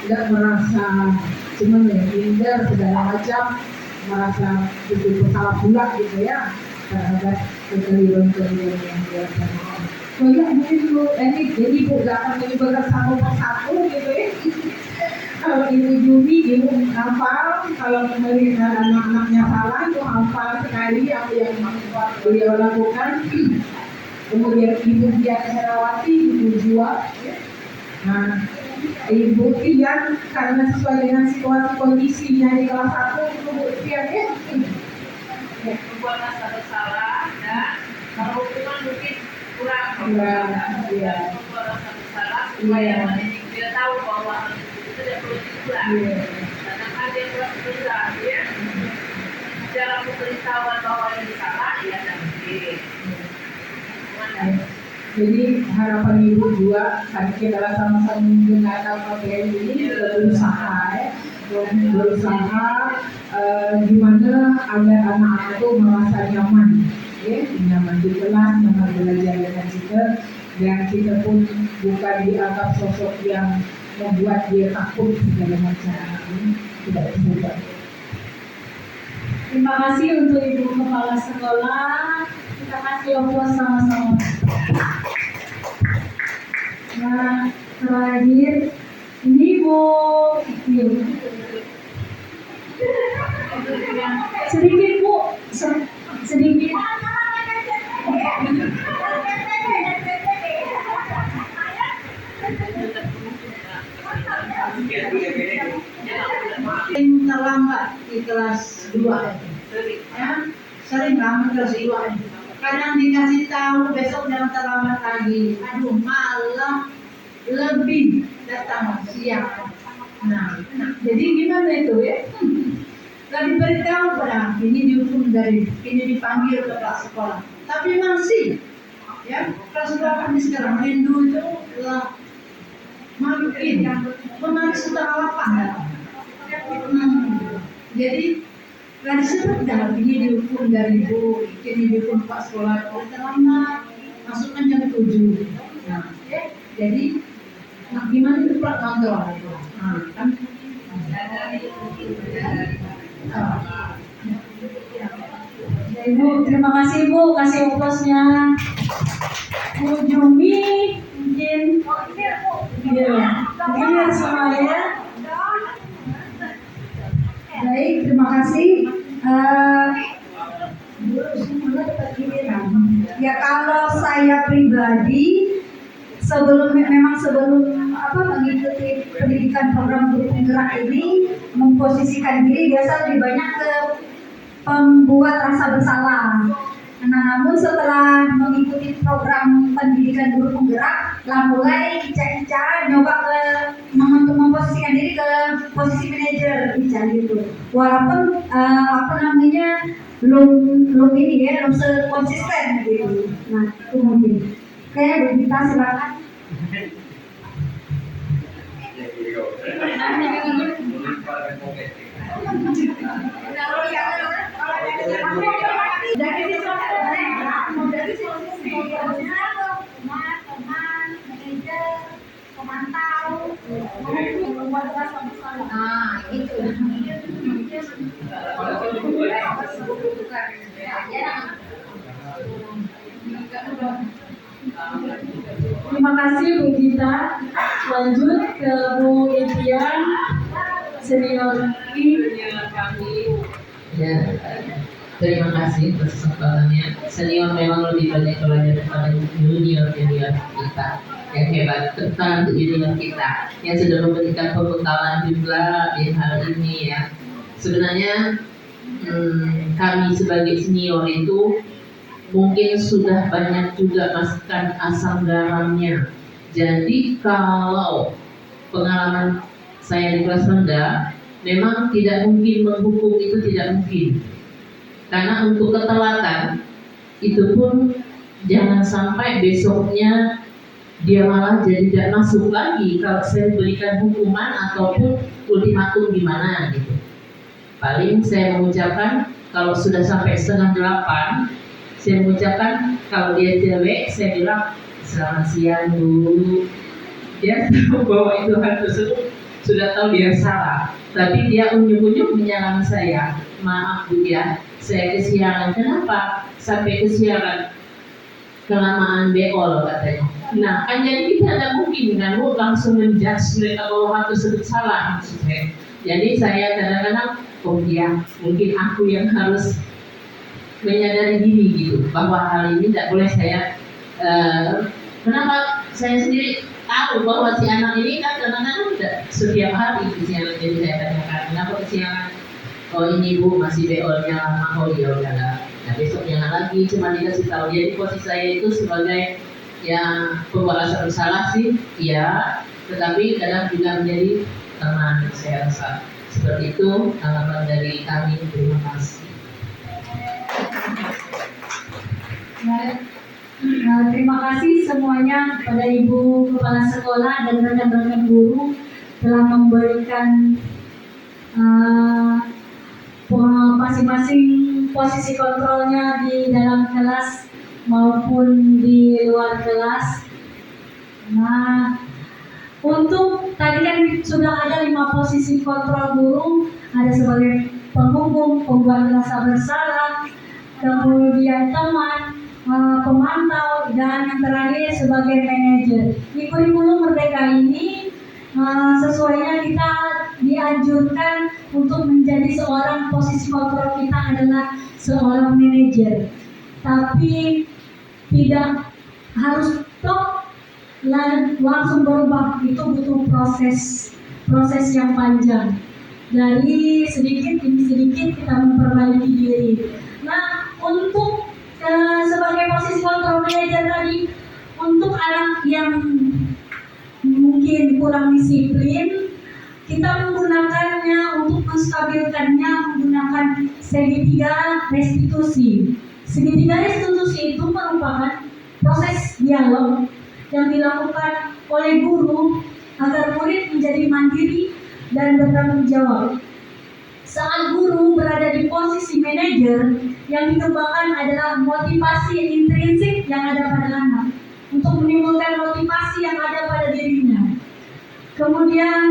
tidak merasa cuma minder segala macam, merasa itu bersalah pula gitu ya terhadap kekeliruan-kekeliruan yang dilakukan. Banyak mungkin dulu jadi ibu gak akan menyebarkan satu persatu gitu ya. Kalau ibu Jumi, ibu hafal, kalau melihat anak-anaknya salah itu hafal sekali apa yang beliau lakukan. Kemudian ibu Dian Herawati, ibu Jua, ya. Nah, ibu Tian karena sesuai dengan situasi kondisinya di kelas 1 itu Bu Tian ya. Membuat rasa bersalah dan kalau hukuman mungkin kurang Iya. membuat rasa bersalah supaya dia tahu bahwa itu tidak perlu diulang. Karena ada yang telah berulang ya. Cara pemberitahuan bahwa ini salah ya nanti. Jadi harapan ibu juga kan kita sama-sama menggunakan materi ini berusaha gimana agar anak-anak itu merasa nyaman, ya, nyaman di kelas, nyaman belajar dengan kita, dan kita pun bukan dianggap sosok yang membuat dia takut segala macam, tidak bisa. Terima kasih untuk Ibu Kepala Sekolah. Kita kasih aplaus sama-sama. Nah, terakhir ini Bu Iqbal. Sedikit Bu, sedikit. Sering terlambat di kelas 2 ya, sering banget kelas 2. Kadang dikasih tahu besok jangan terlambat lagi, aduh malah lebih datang siang. Nah, jadi gimana itu ya? Gak diberitahu pada ini dihukum ini dipanggil ke kelas sekolah, tapi masih ya kelas 2 kami sekarang rindu itu lah makin menarik setengah 8. Jadi gak disebut dah ini dihukum dari ibu, ini dihukum pak sekolah terlambat, masukkan jam 7. Nah, jadi gimana itu pula kontrol? Kan? Ibu, terima kasih Bu, kasih aplausnya. Bu Jumi, mungkin clear semua ya. Baik, terima kasih. Ya kalau saya pribadi sebelum mengikuti pendidikan program guru penggerak ini memposisikan diri biasa lebih banyak ke pembuat rasa bersalah. Nah, namun setelah mengikuti program pendidikan guru penggerak, mulai Ica nyoba untuk memposisikan diri ke posisi manajer Ica gitu. Walaupun belum ini ya, belum konsisten gitu. Nah, itu mungkin. Oke, Bita silakan. Terima kasih Bu Gita. Lanjut ke Bu Edian, senior kami. Ya, terima kasih atas kesempatannya. Senior memang lebih banyak belajar daripada junior kita yang hebat, terutama untuk junior kita yang sudah memberikan pembekalan juga di hal ini ya. Sebenarnya kami sebagai senior itu mungkin sudah banyak juga masukkan asam garamnya. Jadi kalau pengalaman saya di kelas rendah, memang tidak mungkin menghukum, itu tidak mungkin. Karena untuk ketelatan itu pun jangan sampai besoknya dia malah jadi tidak masuk lagi kalau saya berikan hukuman ataupun ultimatum gimana gitu. Paling saya mengucapkan kalau sudah sampai 7:30, saya mengucapkan kalau dia cewek, saya bilang selamat siang Bu. Dia tahu bahwa itu hal tersebut, sudah tahu dia salah, tapi dia unyuk-unyuk menyalahkan saya. Maaf Bu ya, saya kesiangan. Kenapa sampai kesiangan? Kelamaan beol katanya. Nah kan jadi kita tidak mungkin kan Bu langsung menjudge mereka bahwa hal tersebut salah maksud saya. Jadi saya kadang-kadang ya mungkin aku yang harus menyadari diri gitu bahwa hal ini tidak boleh saya kenapa saya sendiri tahu bahwa si anak ini kan kadang-kadang tidak setiap hari kesiangan, jadi saya tanyakan kenapa kesiangan. Oh ini Bu masih beolnya lama. Oh ya udahlah. Nah besok jangan lagi, cuma dikasih tahu. Jadi posisi saya itu sebagai yang pembawa rasa bersalah sih, ya, tetapi kadang juga menjadi teman. Saya rasa seperti itu tanggapan dari kami. Terima kasih. Terima kasih semuanya kepada Ibu Kepala Sekolah dan rekan-rekan guru telah memberikan masing-masing posisi kontrolnya di dalam kelas maupun di luar kelas. Nah, untuk tadi kan sudah ada 5 posisi kontrol guru, ada sebagai penghukum, pembuat rasa bersalah, kemudian teman, pemantau, dan yang terakhir sebagai manajer. Di kurikulum Merdeka ini sesuainya kita dianjurkan untuk menjadi seorang posisi kontrol kita adalah seorang manajer, tapi tidak harus langsung berubah. Itu butuh proses yang panjang. Dari sedikit demi sedikit kita memperbaiki diri. Nah, untuk sebagai posisi kontrol manajer tadi, untuk anak yang mungkin kurang disiplin, kita menggunakannya untuk menstabilkannya menggunakan segitiga restitusi. Segitiga restitusi itu merupakan proses dialog yang dilakukan oleh guru agar murid menjadi mandiri dan bertanggung jawab. Saat guru berada di posisi manajer, yang dikembangkan adalah motivasi intrinsik yang ada pada anak untuk menimbulkan motivasi yang ada pada dirinya. Kemudian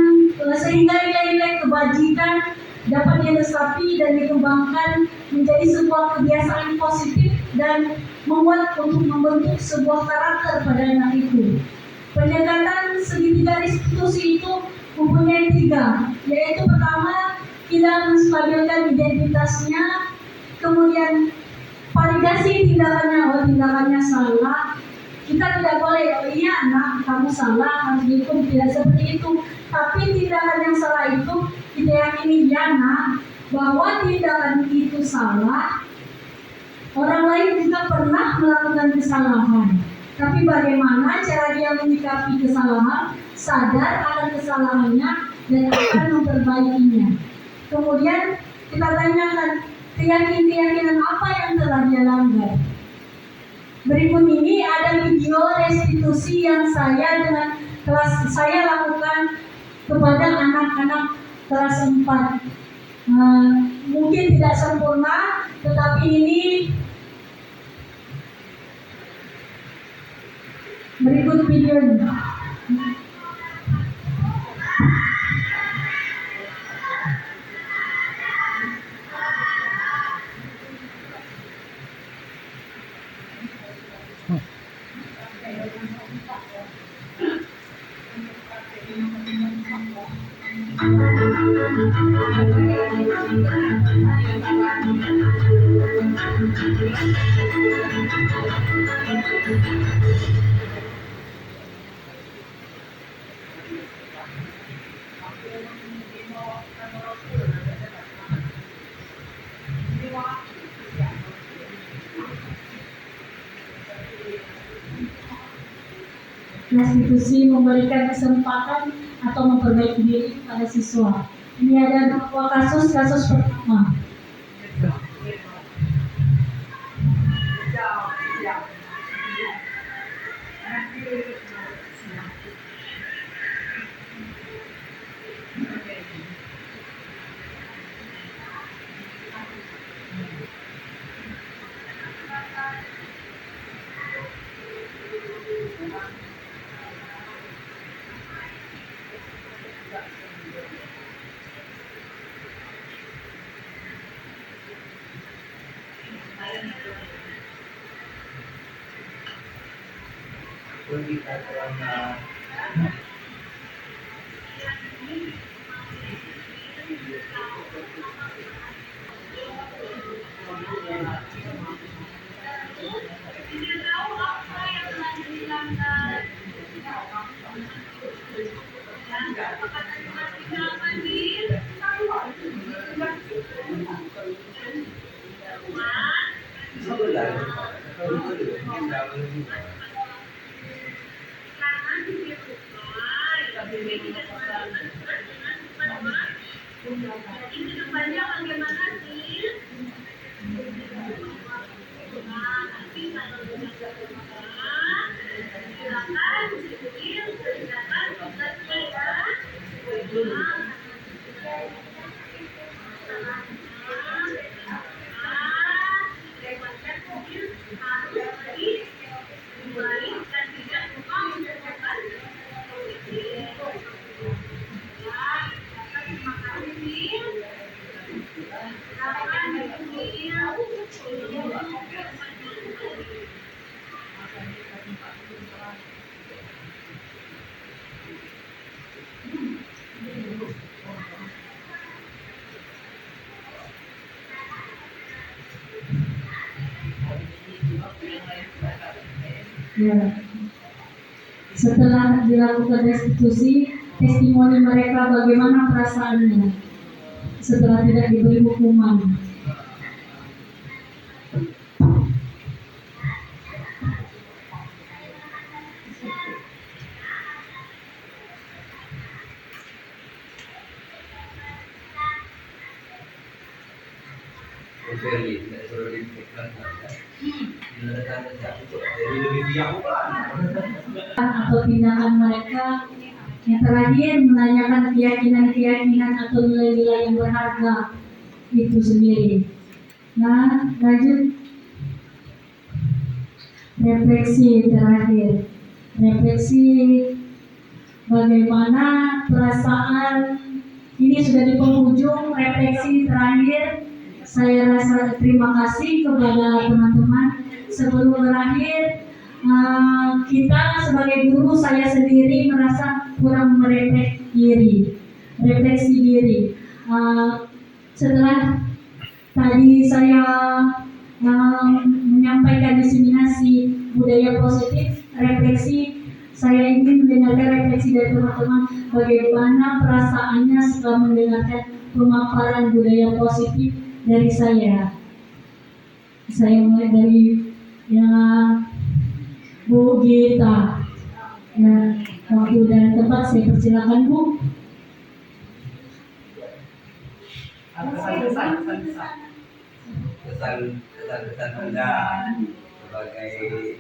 sehingga nilai-nilai kebajikan dapat diresapi dan dikembangkan menjadi sebuah kebiasaan positif dan membuat untuk membentuk sebuah karakter pada anak itu. Pendekatan segitiga restitusi itu mempunyai 3, yaitu pertama kita menstabilkan identitasnya, kemudian validasi tindakannya salah. Kita tidak boleh, oh iya nak kamu salah, harus dihukum, tidak seperti itu. Tapi tindakan yang salah itu kita yakini ya nak, bahwa tindakan itu salah. Orang lain juga pernah melakukan kesalahan. Tapi bagaimana cara dia menyikapi kesalahan, sadar akan kesalahannya dan akan memperbaikinya. Kemudian kita tanyakan keyakinan apa yang telah dia langgar. Berikut ini ada video restitusi yang saya dengan kelas saya lakukan kepada anak-anak kelas 4. Mungkin tidak sempurna, tetapi ini berikut videonya. Restitusi memberikan kesempatan atau memperbaiki diri pada siswa. Ini ada 2 kasus. Kasus pertama, Kita telah Ya. Setelah dilakukan restitusi, testimoni mereka bagaimana perasaannya setelah tidak diberi hukuman. Atau tindakan mereka. Yang terakhir, menanyakan keyakinan-keyakinan atau nilai-nilai yang berharga itu sendiri. Nah, lanjut refleksi terakhir. Refleksi bagaimana perasaan ini sudah di penghujung refleksi terakhir. Saya rasa terima kasih kepada teman-teman. Sebelum berakhir, kita sebagai guru, saya sendiri merasa kurang refleksi diri. Setelah tadi saya menyampaikan diseminasi budaya positif, refleksi, saya ingin mendengarkan refleksi dari teman-teman bagaimana perasaannya setelah mendengarkan pemaparan budaya positif dari saya. Saya mulai dari Bu Gita. Waktu dan tempat saya persilakan, Bu. Kesan Anda sebagai guru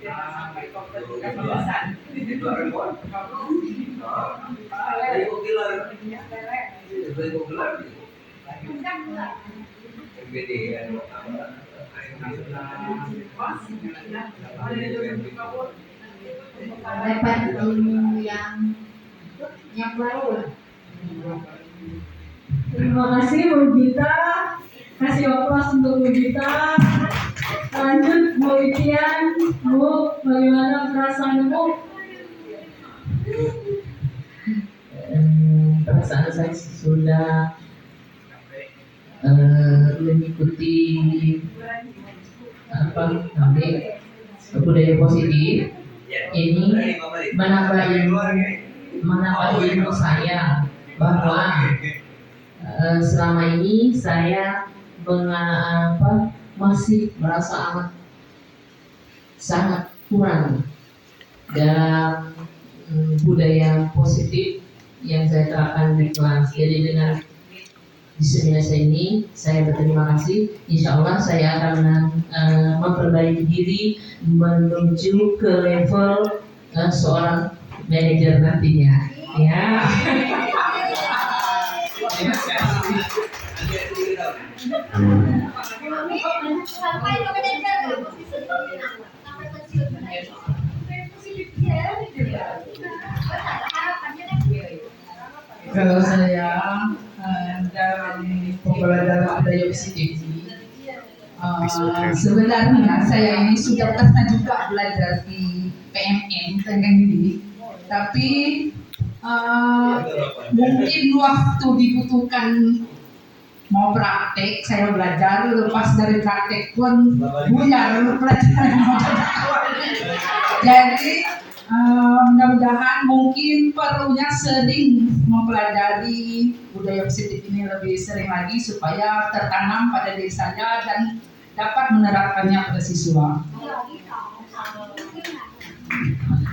dapat ilmu yang baru. Terima kasih Bu Gita. Kasih aplaus untuk Bu Gita. Lanjut Bu Itian. Bu, bagaimana perasaan Bu? Perasaan saya sudah mengikuti budaya positif ini menambah ilmu saya bahwa selama ini saya masih merasa sangat kurang dalam budaya positif yang saya terapkan di kelas. Jadi dengan diseminasi ini saya berterima kasih. Insya Allah saya akan memperbaiki diri menuju ke level seorang manajer nantinya. Ya. Sampai ke manajer, posisi sampai pensiun. Kalau saya dalam pembelajaran budaya positif sebenarnya saya ini sudah pernah juga belajar di PMN Tenaga Didik, tapi mungkin waktu dibutuhkan mau praktek saya belajar, lepas dari praktek pun buyar pelajaran. Jadi mudah-mudahan mungkin perlunya sering mempelajari budaya positif ini lebih sering lagi supaya tertanam pada diri saya dan dapat menerapkannya pada siswa.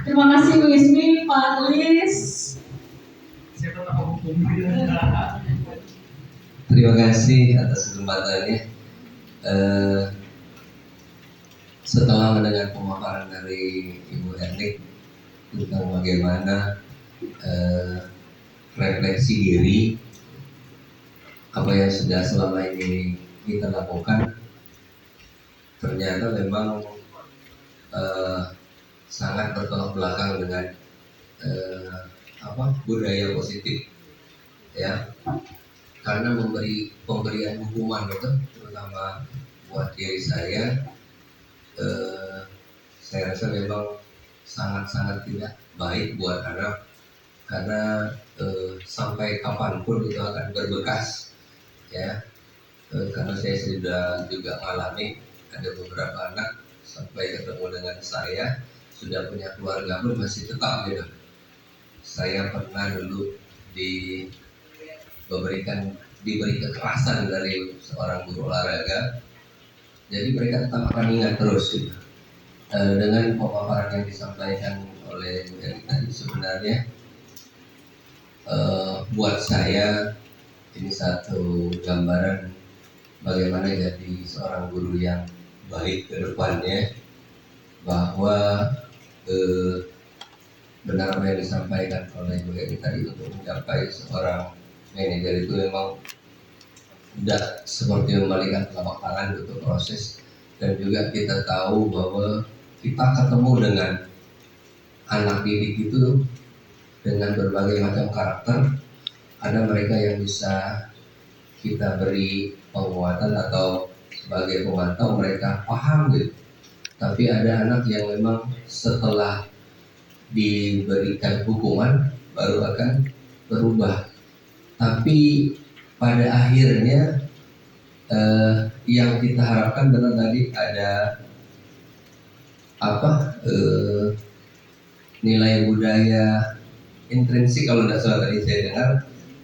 Terima kasih Bu Ismi, Pak Lis. Terima kasih atas kesempatannya. Setelah mendengar pemaparan dari Ibu Ernik tentang bagaimana refleksi diri apa yang sudah selama ini kita lakukan, ternyata memang sangat bertolak belakang dengan budaya positif, ya. Karena pemberian hukuman itu, terutama buat diri saya rasa memang sangat-sangat tidak baik buat anak, karena sampai kapanpun itu akan berbekas, ya. Karena saya sudah juga mengalami, ada beberapa anak sampai ketemu dengan saya sudah punya keluarga pun masih tetap gitu. Saya pernah dulu diberi kekerasan dari seorang guru olahraga, jadi mereka tetap akan ingat terus gitu. Dengan pemaparan yang disampaikan oleh Bu Eri tadi, sebenarnya buat saya ini satu gambaran bagaimana jadi seorang guru yang baik ke depannya, bahwa benar apa yang disampaikan oleh Bu Eri tadi, untuk mencapai seorang manajer itu memang tidak seperti membalikan telapak tangan untuk proses. Dan juga kita tahu bahwa kita ketemu dengan anak didik itu dengan berbagai macam karakter. Ada mereka yang bisa kita beri penguatan atau sebagai pemantau mereka paham gitu. Tapi ada anak yang memang setelah diberikan hukuman baru akan berubah. Tapi pada akhirnya yang kita harapkan benar tadi ada nilai budaya intrinsik, kalau tidak salah tadi saya dengar,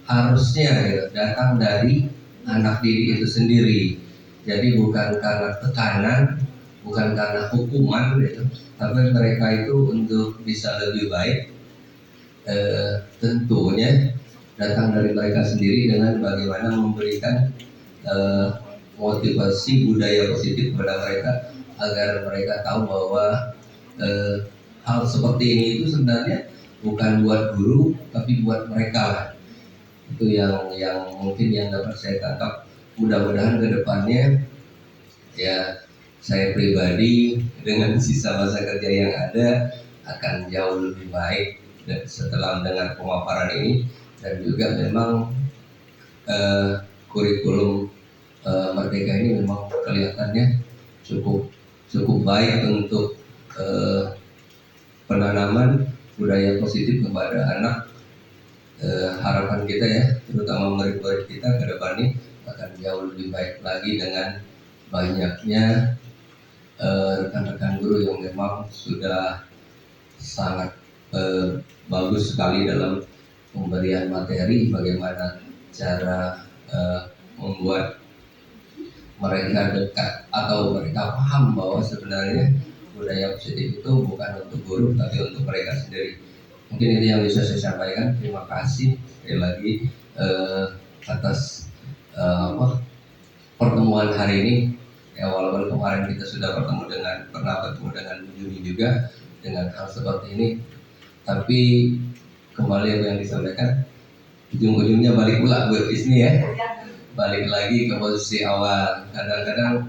harusnya gitu, datang dari anak didik itu sendiri. Jadi bukan karena tekanan, bukan karena hukuman gitu, tapi mereka itu untuk bisa lebih baik tentunya datang dari mereka sendiri dengan bagaimana memberikan motivasi budaya positif kepada mereka, agar mereka tahu bahwa hal seperti ini itu sebenarnya bukan buat guru tapi buat mereka lah. Itu yang mungkin yang dapat saya tangkap. Mudah-mudahan ke depannya ya saya pribadi dengan sisa masa kerja yang ada akan jauh lebih baik dan setelah mendengar pemaparan ini. Dan juga memang kurikulum Merdeka ini memang kelihatannya cukup baik untuk penanaman budaya positif kepada anak. Harapan kita ya, terutama murid-murid kita ke depan ini akan jauh lebih baik lagi dengan banyaknya rekan-rekan guru yang memang sudah sangat bagus sekali dalam pemberian materi, bagaimana cara membuat mereka dekat atau mereka paham bahwa sebenarnya budaya positif itu bukan untuk guru tapi untuk mereka sendiri. Mungkin itu yang bisa saya sampaikan. Terima kasih sekali lagi atas pertemuan hari ini. Ya, walaupun kemarin kita sudah pernah bertemu dengan Bu Juni juga dengan hal seperti ini, tapi kembali apa yang disampaikan, ujung-ujungnya balik pula Bu Ismi ya, balik lagi ke posisi awal. Kadang-kadang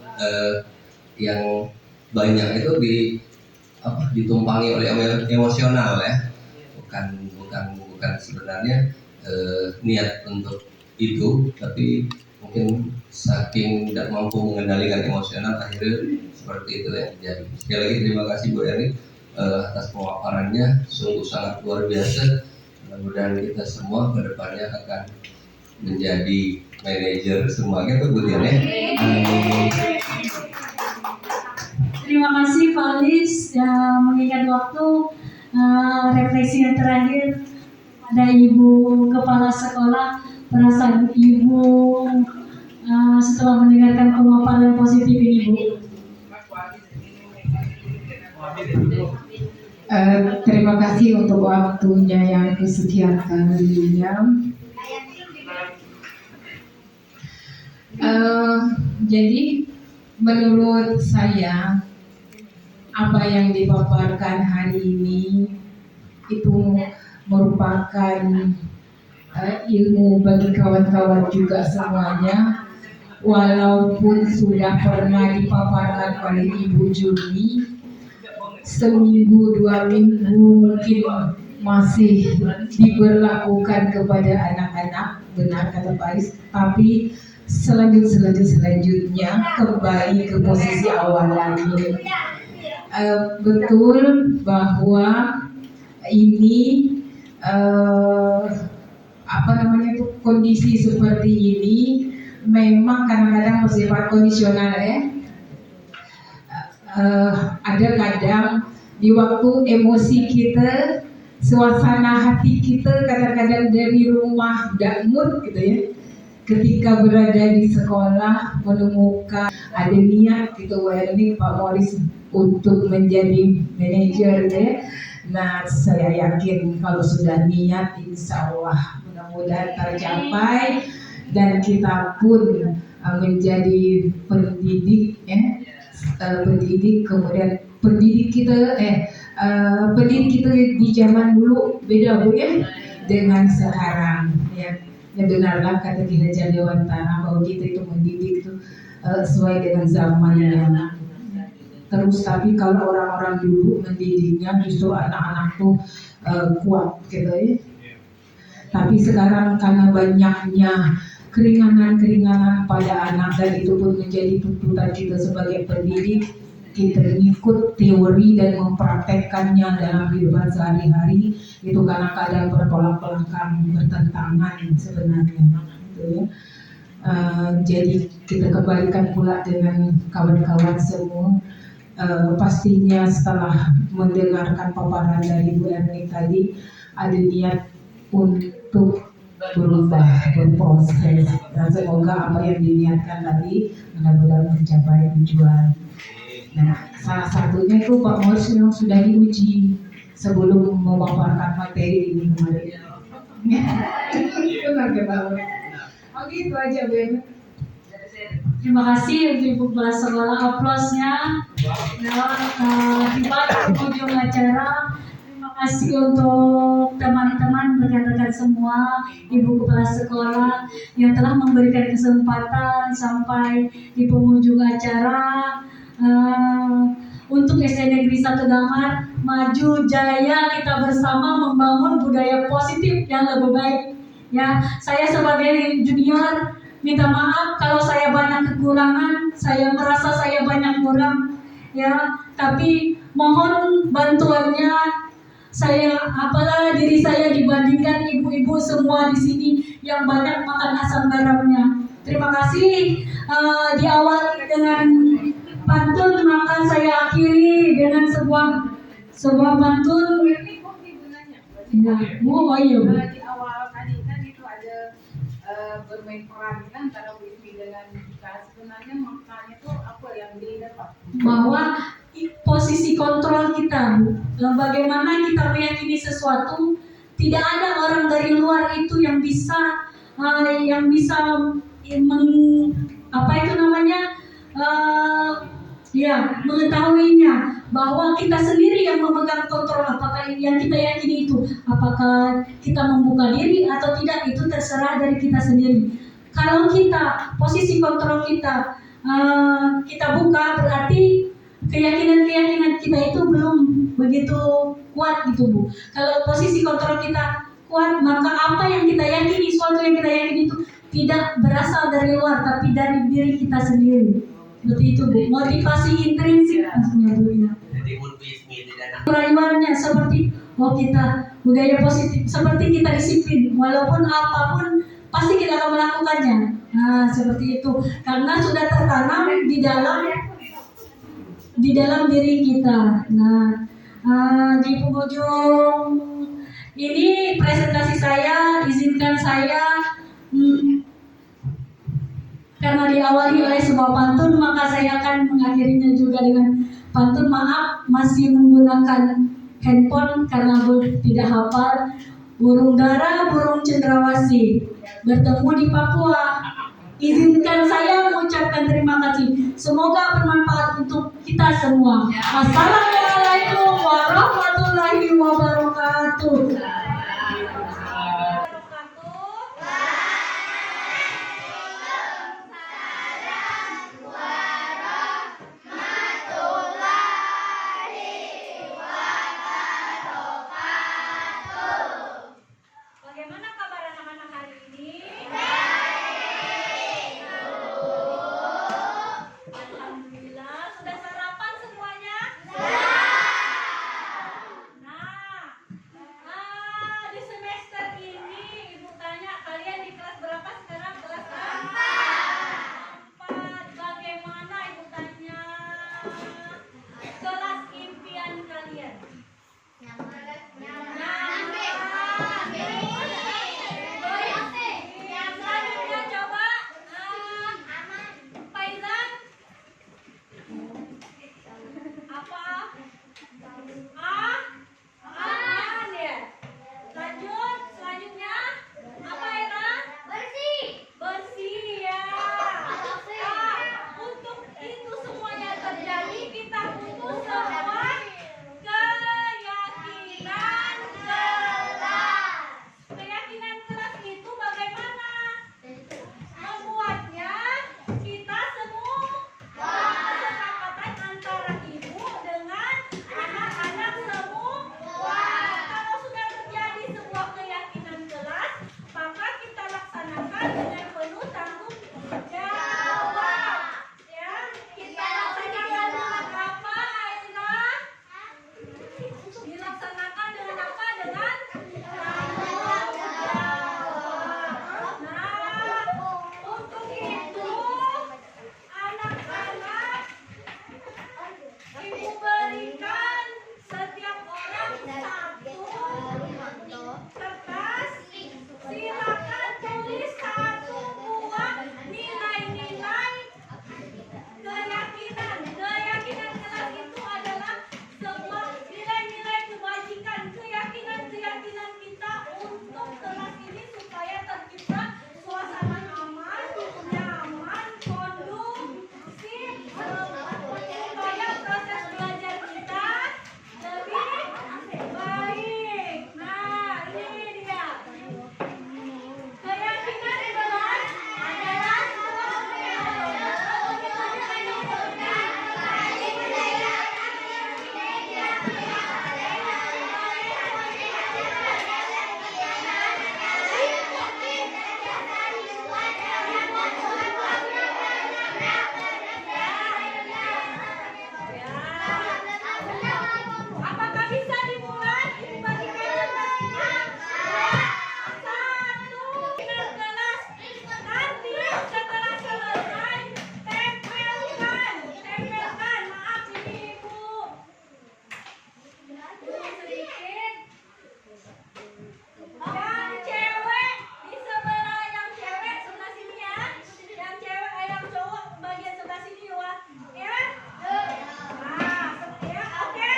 yang banyak itu ditumpangi oleh emosional ya, bukan sebenarnya niat untuk itu, tapi mungkin saking tidak mampu mengendalikan emosional akhirnya seperti itu yang terjadi. Sekali lagi terima kasih Bu Erni atas pemaparannya, sungguh sangat luar biasa. Mudah-mudahan kita semua ke depannya akan menjadi manajer semuanya tuh Bu Dian ya. Terima kasih Pak Alis yang mengingat waktu refleksi yang terakhir ada Ibu Kepala Sekolah, perasaan Ibu setelah mendengarkan pemaparan positif ini Bu. Terima kasih untuk waktunya yang kesekian kalinya. Jadi menurut saya apa yang dipaparkan hari ini itu merupakan ilmu bagi kawan-kawan juga semuanya, walaupun sudah pernah dipaparkan oleh Ibu Juni seminggu 2 minggu mungkin masih diberlakukan kepada anak-anak, benar kata Pak Aris, tapi selanjutnya kembali ke posisi awal lagi. Betul bahwa ini kondisi seperti ini memang kadang-kadang bersifat kondisional ya. Ada kadang di waktu emosi kita, suasana hati kita kadang-kadang dari rumah gak mood gitu ya. Ketika berada di sekolah menemukan ada niat gitu ini Pak Morris untuk menjadi manajer ya. Nah saya yakin kalau sudah niat insya Allah mudah-mudahan tercapai dan kita pun menjadi pendidik ya. Pendidik kemudian pendidik kita di zaman dulu beda Bu ya dengan sekarang ya. Ya benarlah kata kita Jadewantara bahwa kita itu mendidik itu sesuai dengan zamannya. Terus tapi kalau orang-orang dulu mendidiknya justru anak-anak tuh kuat gitu ya. Tapi sekarang karena banyaknya keringanan-keringanan pada anak dan itu pun menjadi tuntutan kita sebagai pendidik, kita ikut teori dan mempraktekkannya dalam kehidupan sehari-hari itu kadang-kadang bertolak belakang, bertentangan sebenarnya gitu ya. Jadi kita kembalikan pula dengan kawan-kawan semua. Pastinya setelah mendengarkan paparan dari Bu Erni tadi ada niat untuk berubah, berproses, dan semoga apa yang diniatkan tadi benar-benar mencapai tujuan. Nah, salah satunya itu Pak Morris yang sudah diuji sebelum memaparkan materi ini kemarin. Benar ya Pak Morris. Oh gitu aja Bu. Terima kasih untuk Ibu Kepala Sekolah, aplausnya. Tiba di ujung acara. Terima kasih untuk teman-teman rekan-rekan semua, Ibu Kepala Sekolah yang telah memberikan kesempatan sampai di penghujung acara. Untuk SD Negeri 1 Damar, maju jaya, kita bersama membangun budaya positif yang lebih baik. Ya, saya sebagai junior minta maaf kalau saya banyak kekurangan, saya merasa saya banyak kurang, ya. Tapi mohon bantuannya. Saya apalah diri saya dibandingkan ibu-ibu semua di sini yang banyak makan asam garamnya. Terima kasih. Di awal dengan pantun, maka saya akhiri dengan sebuah pantun. Ya, oh iya Bu. Di awal tadi kan itu ada bermain peran kan antara Bu Imi dengan kita. Sebenarnya maknanya itu apa yang didapat? Bahwa posisi kontrol kita, bagaimana kita meyakini sesuatu, tidak ada orang dari luar itu yang bisa mengetahuinya, bahwa kita sendiri yang memegang kontrol apakah yang kita yakini itu, apakah kita membuka diri atau tidak, itu terserah dari kita sendiri. Kalau kita posisi kontrol kita buka, berarti keyakinan kita itu belum begitu kuat gitu Bu. Kalau posisi kontrol kita kuat, maka apa yang kita yakini, suatu yang kita yakini itu tidak berasal dari luar, tapi dari diri kita sendiri. Seperti itu, Bu. Motivasi intrinsik maksudnya, Bu. Jadi multismi tidak nak. Rayuannya seperti kita budaya positif, seperti kita disiplin, walaupun apapun pasti kita akan melakukannya. Nah, seperti itu, karena sudah tertanam di dalam diri kita. Nah, di penghujung ini presentasi saya, izinkan saya karena diawali oleh sebuah pantun, maka saya akan mengakhirinya juga dengan pantun. Maaf, masih menggunakan handphone karena tidak hafal. Burung dara, burung cendrawasih bertemu di Papua. Izinkan saya mengucapkan terima kasih. Semoga bermanfaat untuk kita semua. Assalamualaikum warahmatullahi wabarakatuh. Bagaimana kabar anak-anak hari ini? Alhamdulillah, sudah sarapan semuanya? Nah, di semester ini Ibu tanya kalian di kelas berapa sekarang? Kelas berapa? 4. Bagaimana Ibu tanya? Kelas impian kalian? Selanjutnya coba Faizan apa? Aman ya. Lanjut, selanjutnya apa Era? Bersih ya. Untuk itu semuanya terjadi kita butuh semua keyakinan kelas. Keyakinan kelas itu bagaimana membuatnya? Kita semua kesepakatan antara ibu dengan anak-anak semua. Kalau sudah terjadi sebuah keyakinan kelas, maka kita laksanakan dengan penuh tanggung jawab. Ya, kita laksanakan dengan apa, Aira? Dilaksanakan dengan apa? Dengan tanggung jawab. Nah, untuk itu anak-anak, ibu berikan setiap orang satu kertas. Silakan tulis satu buah nilai-nilai keyakinan. Keyakinan kelas itu adalah sebuah nilai-nilai kebajikan, keyakinan kita untuk kelas ini supaya tercipta suasana aman, nyaman, kondusif, supaya proses belajar kita lebih baik. Nah, ini dia. Keyakinan kelas adalah apakah bisa dimulai? Satu kelas. Nanti setelah selesai tempelkan. Maaf ini ibu. Sedikit. Yang cewek di sebelah yang cewek sebelah sini ya. Yang cewek yang cowok bagian sebelah sini wah. Ya. Nah, ya, oke.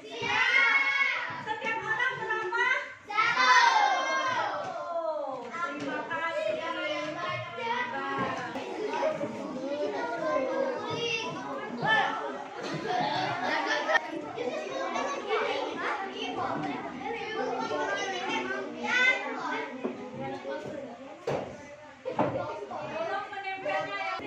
Siap. Setiap orang berapa? Terima kasih. Tolong menempelnya yang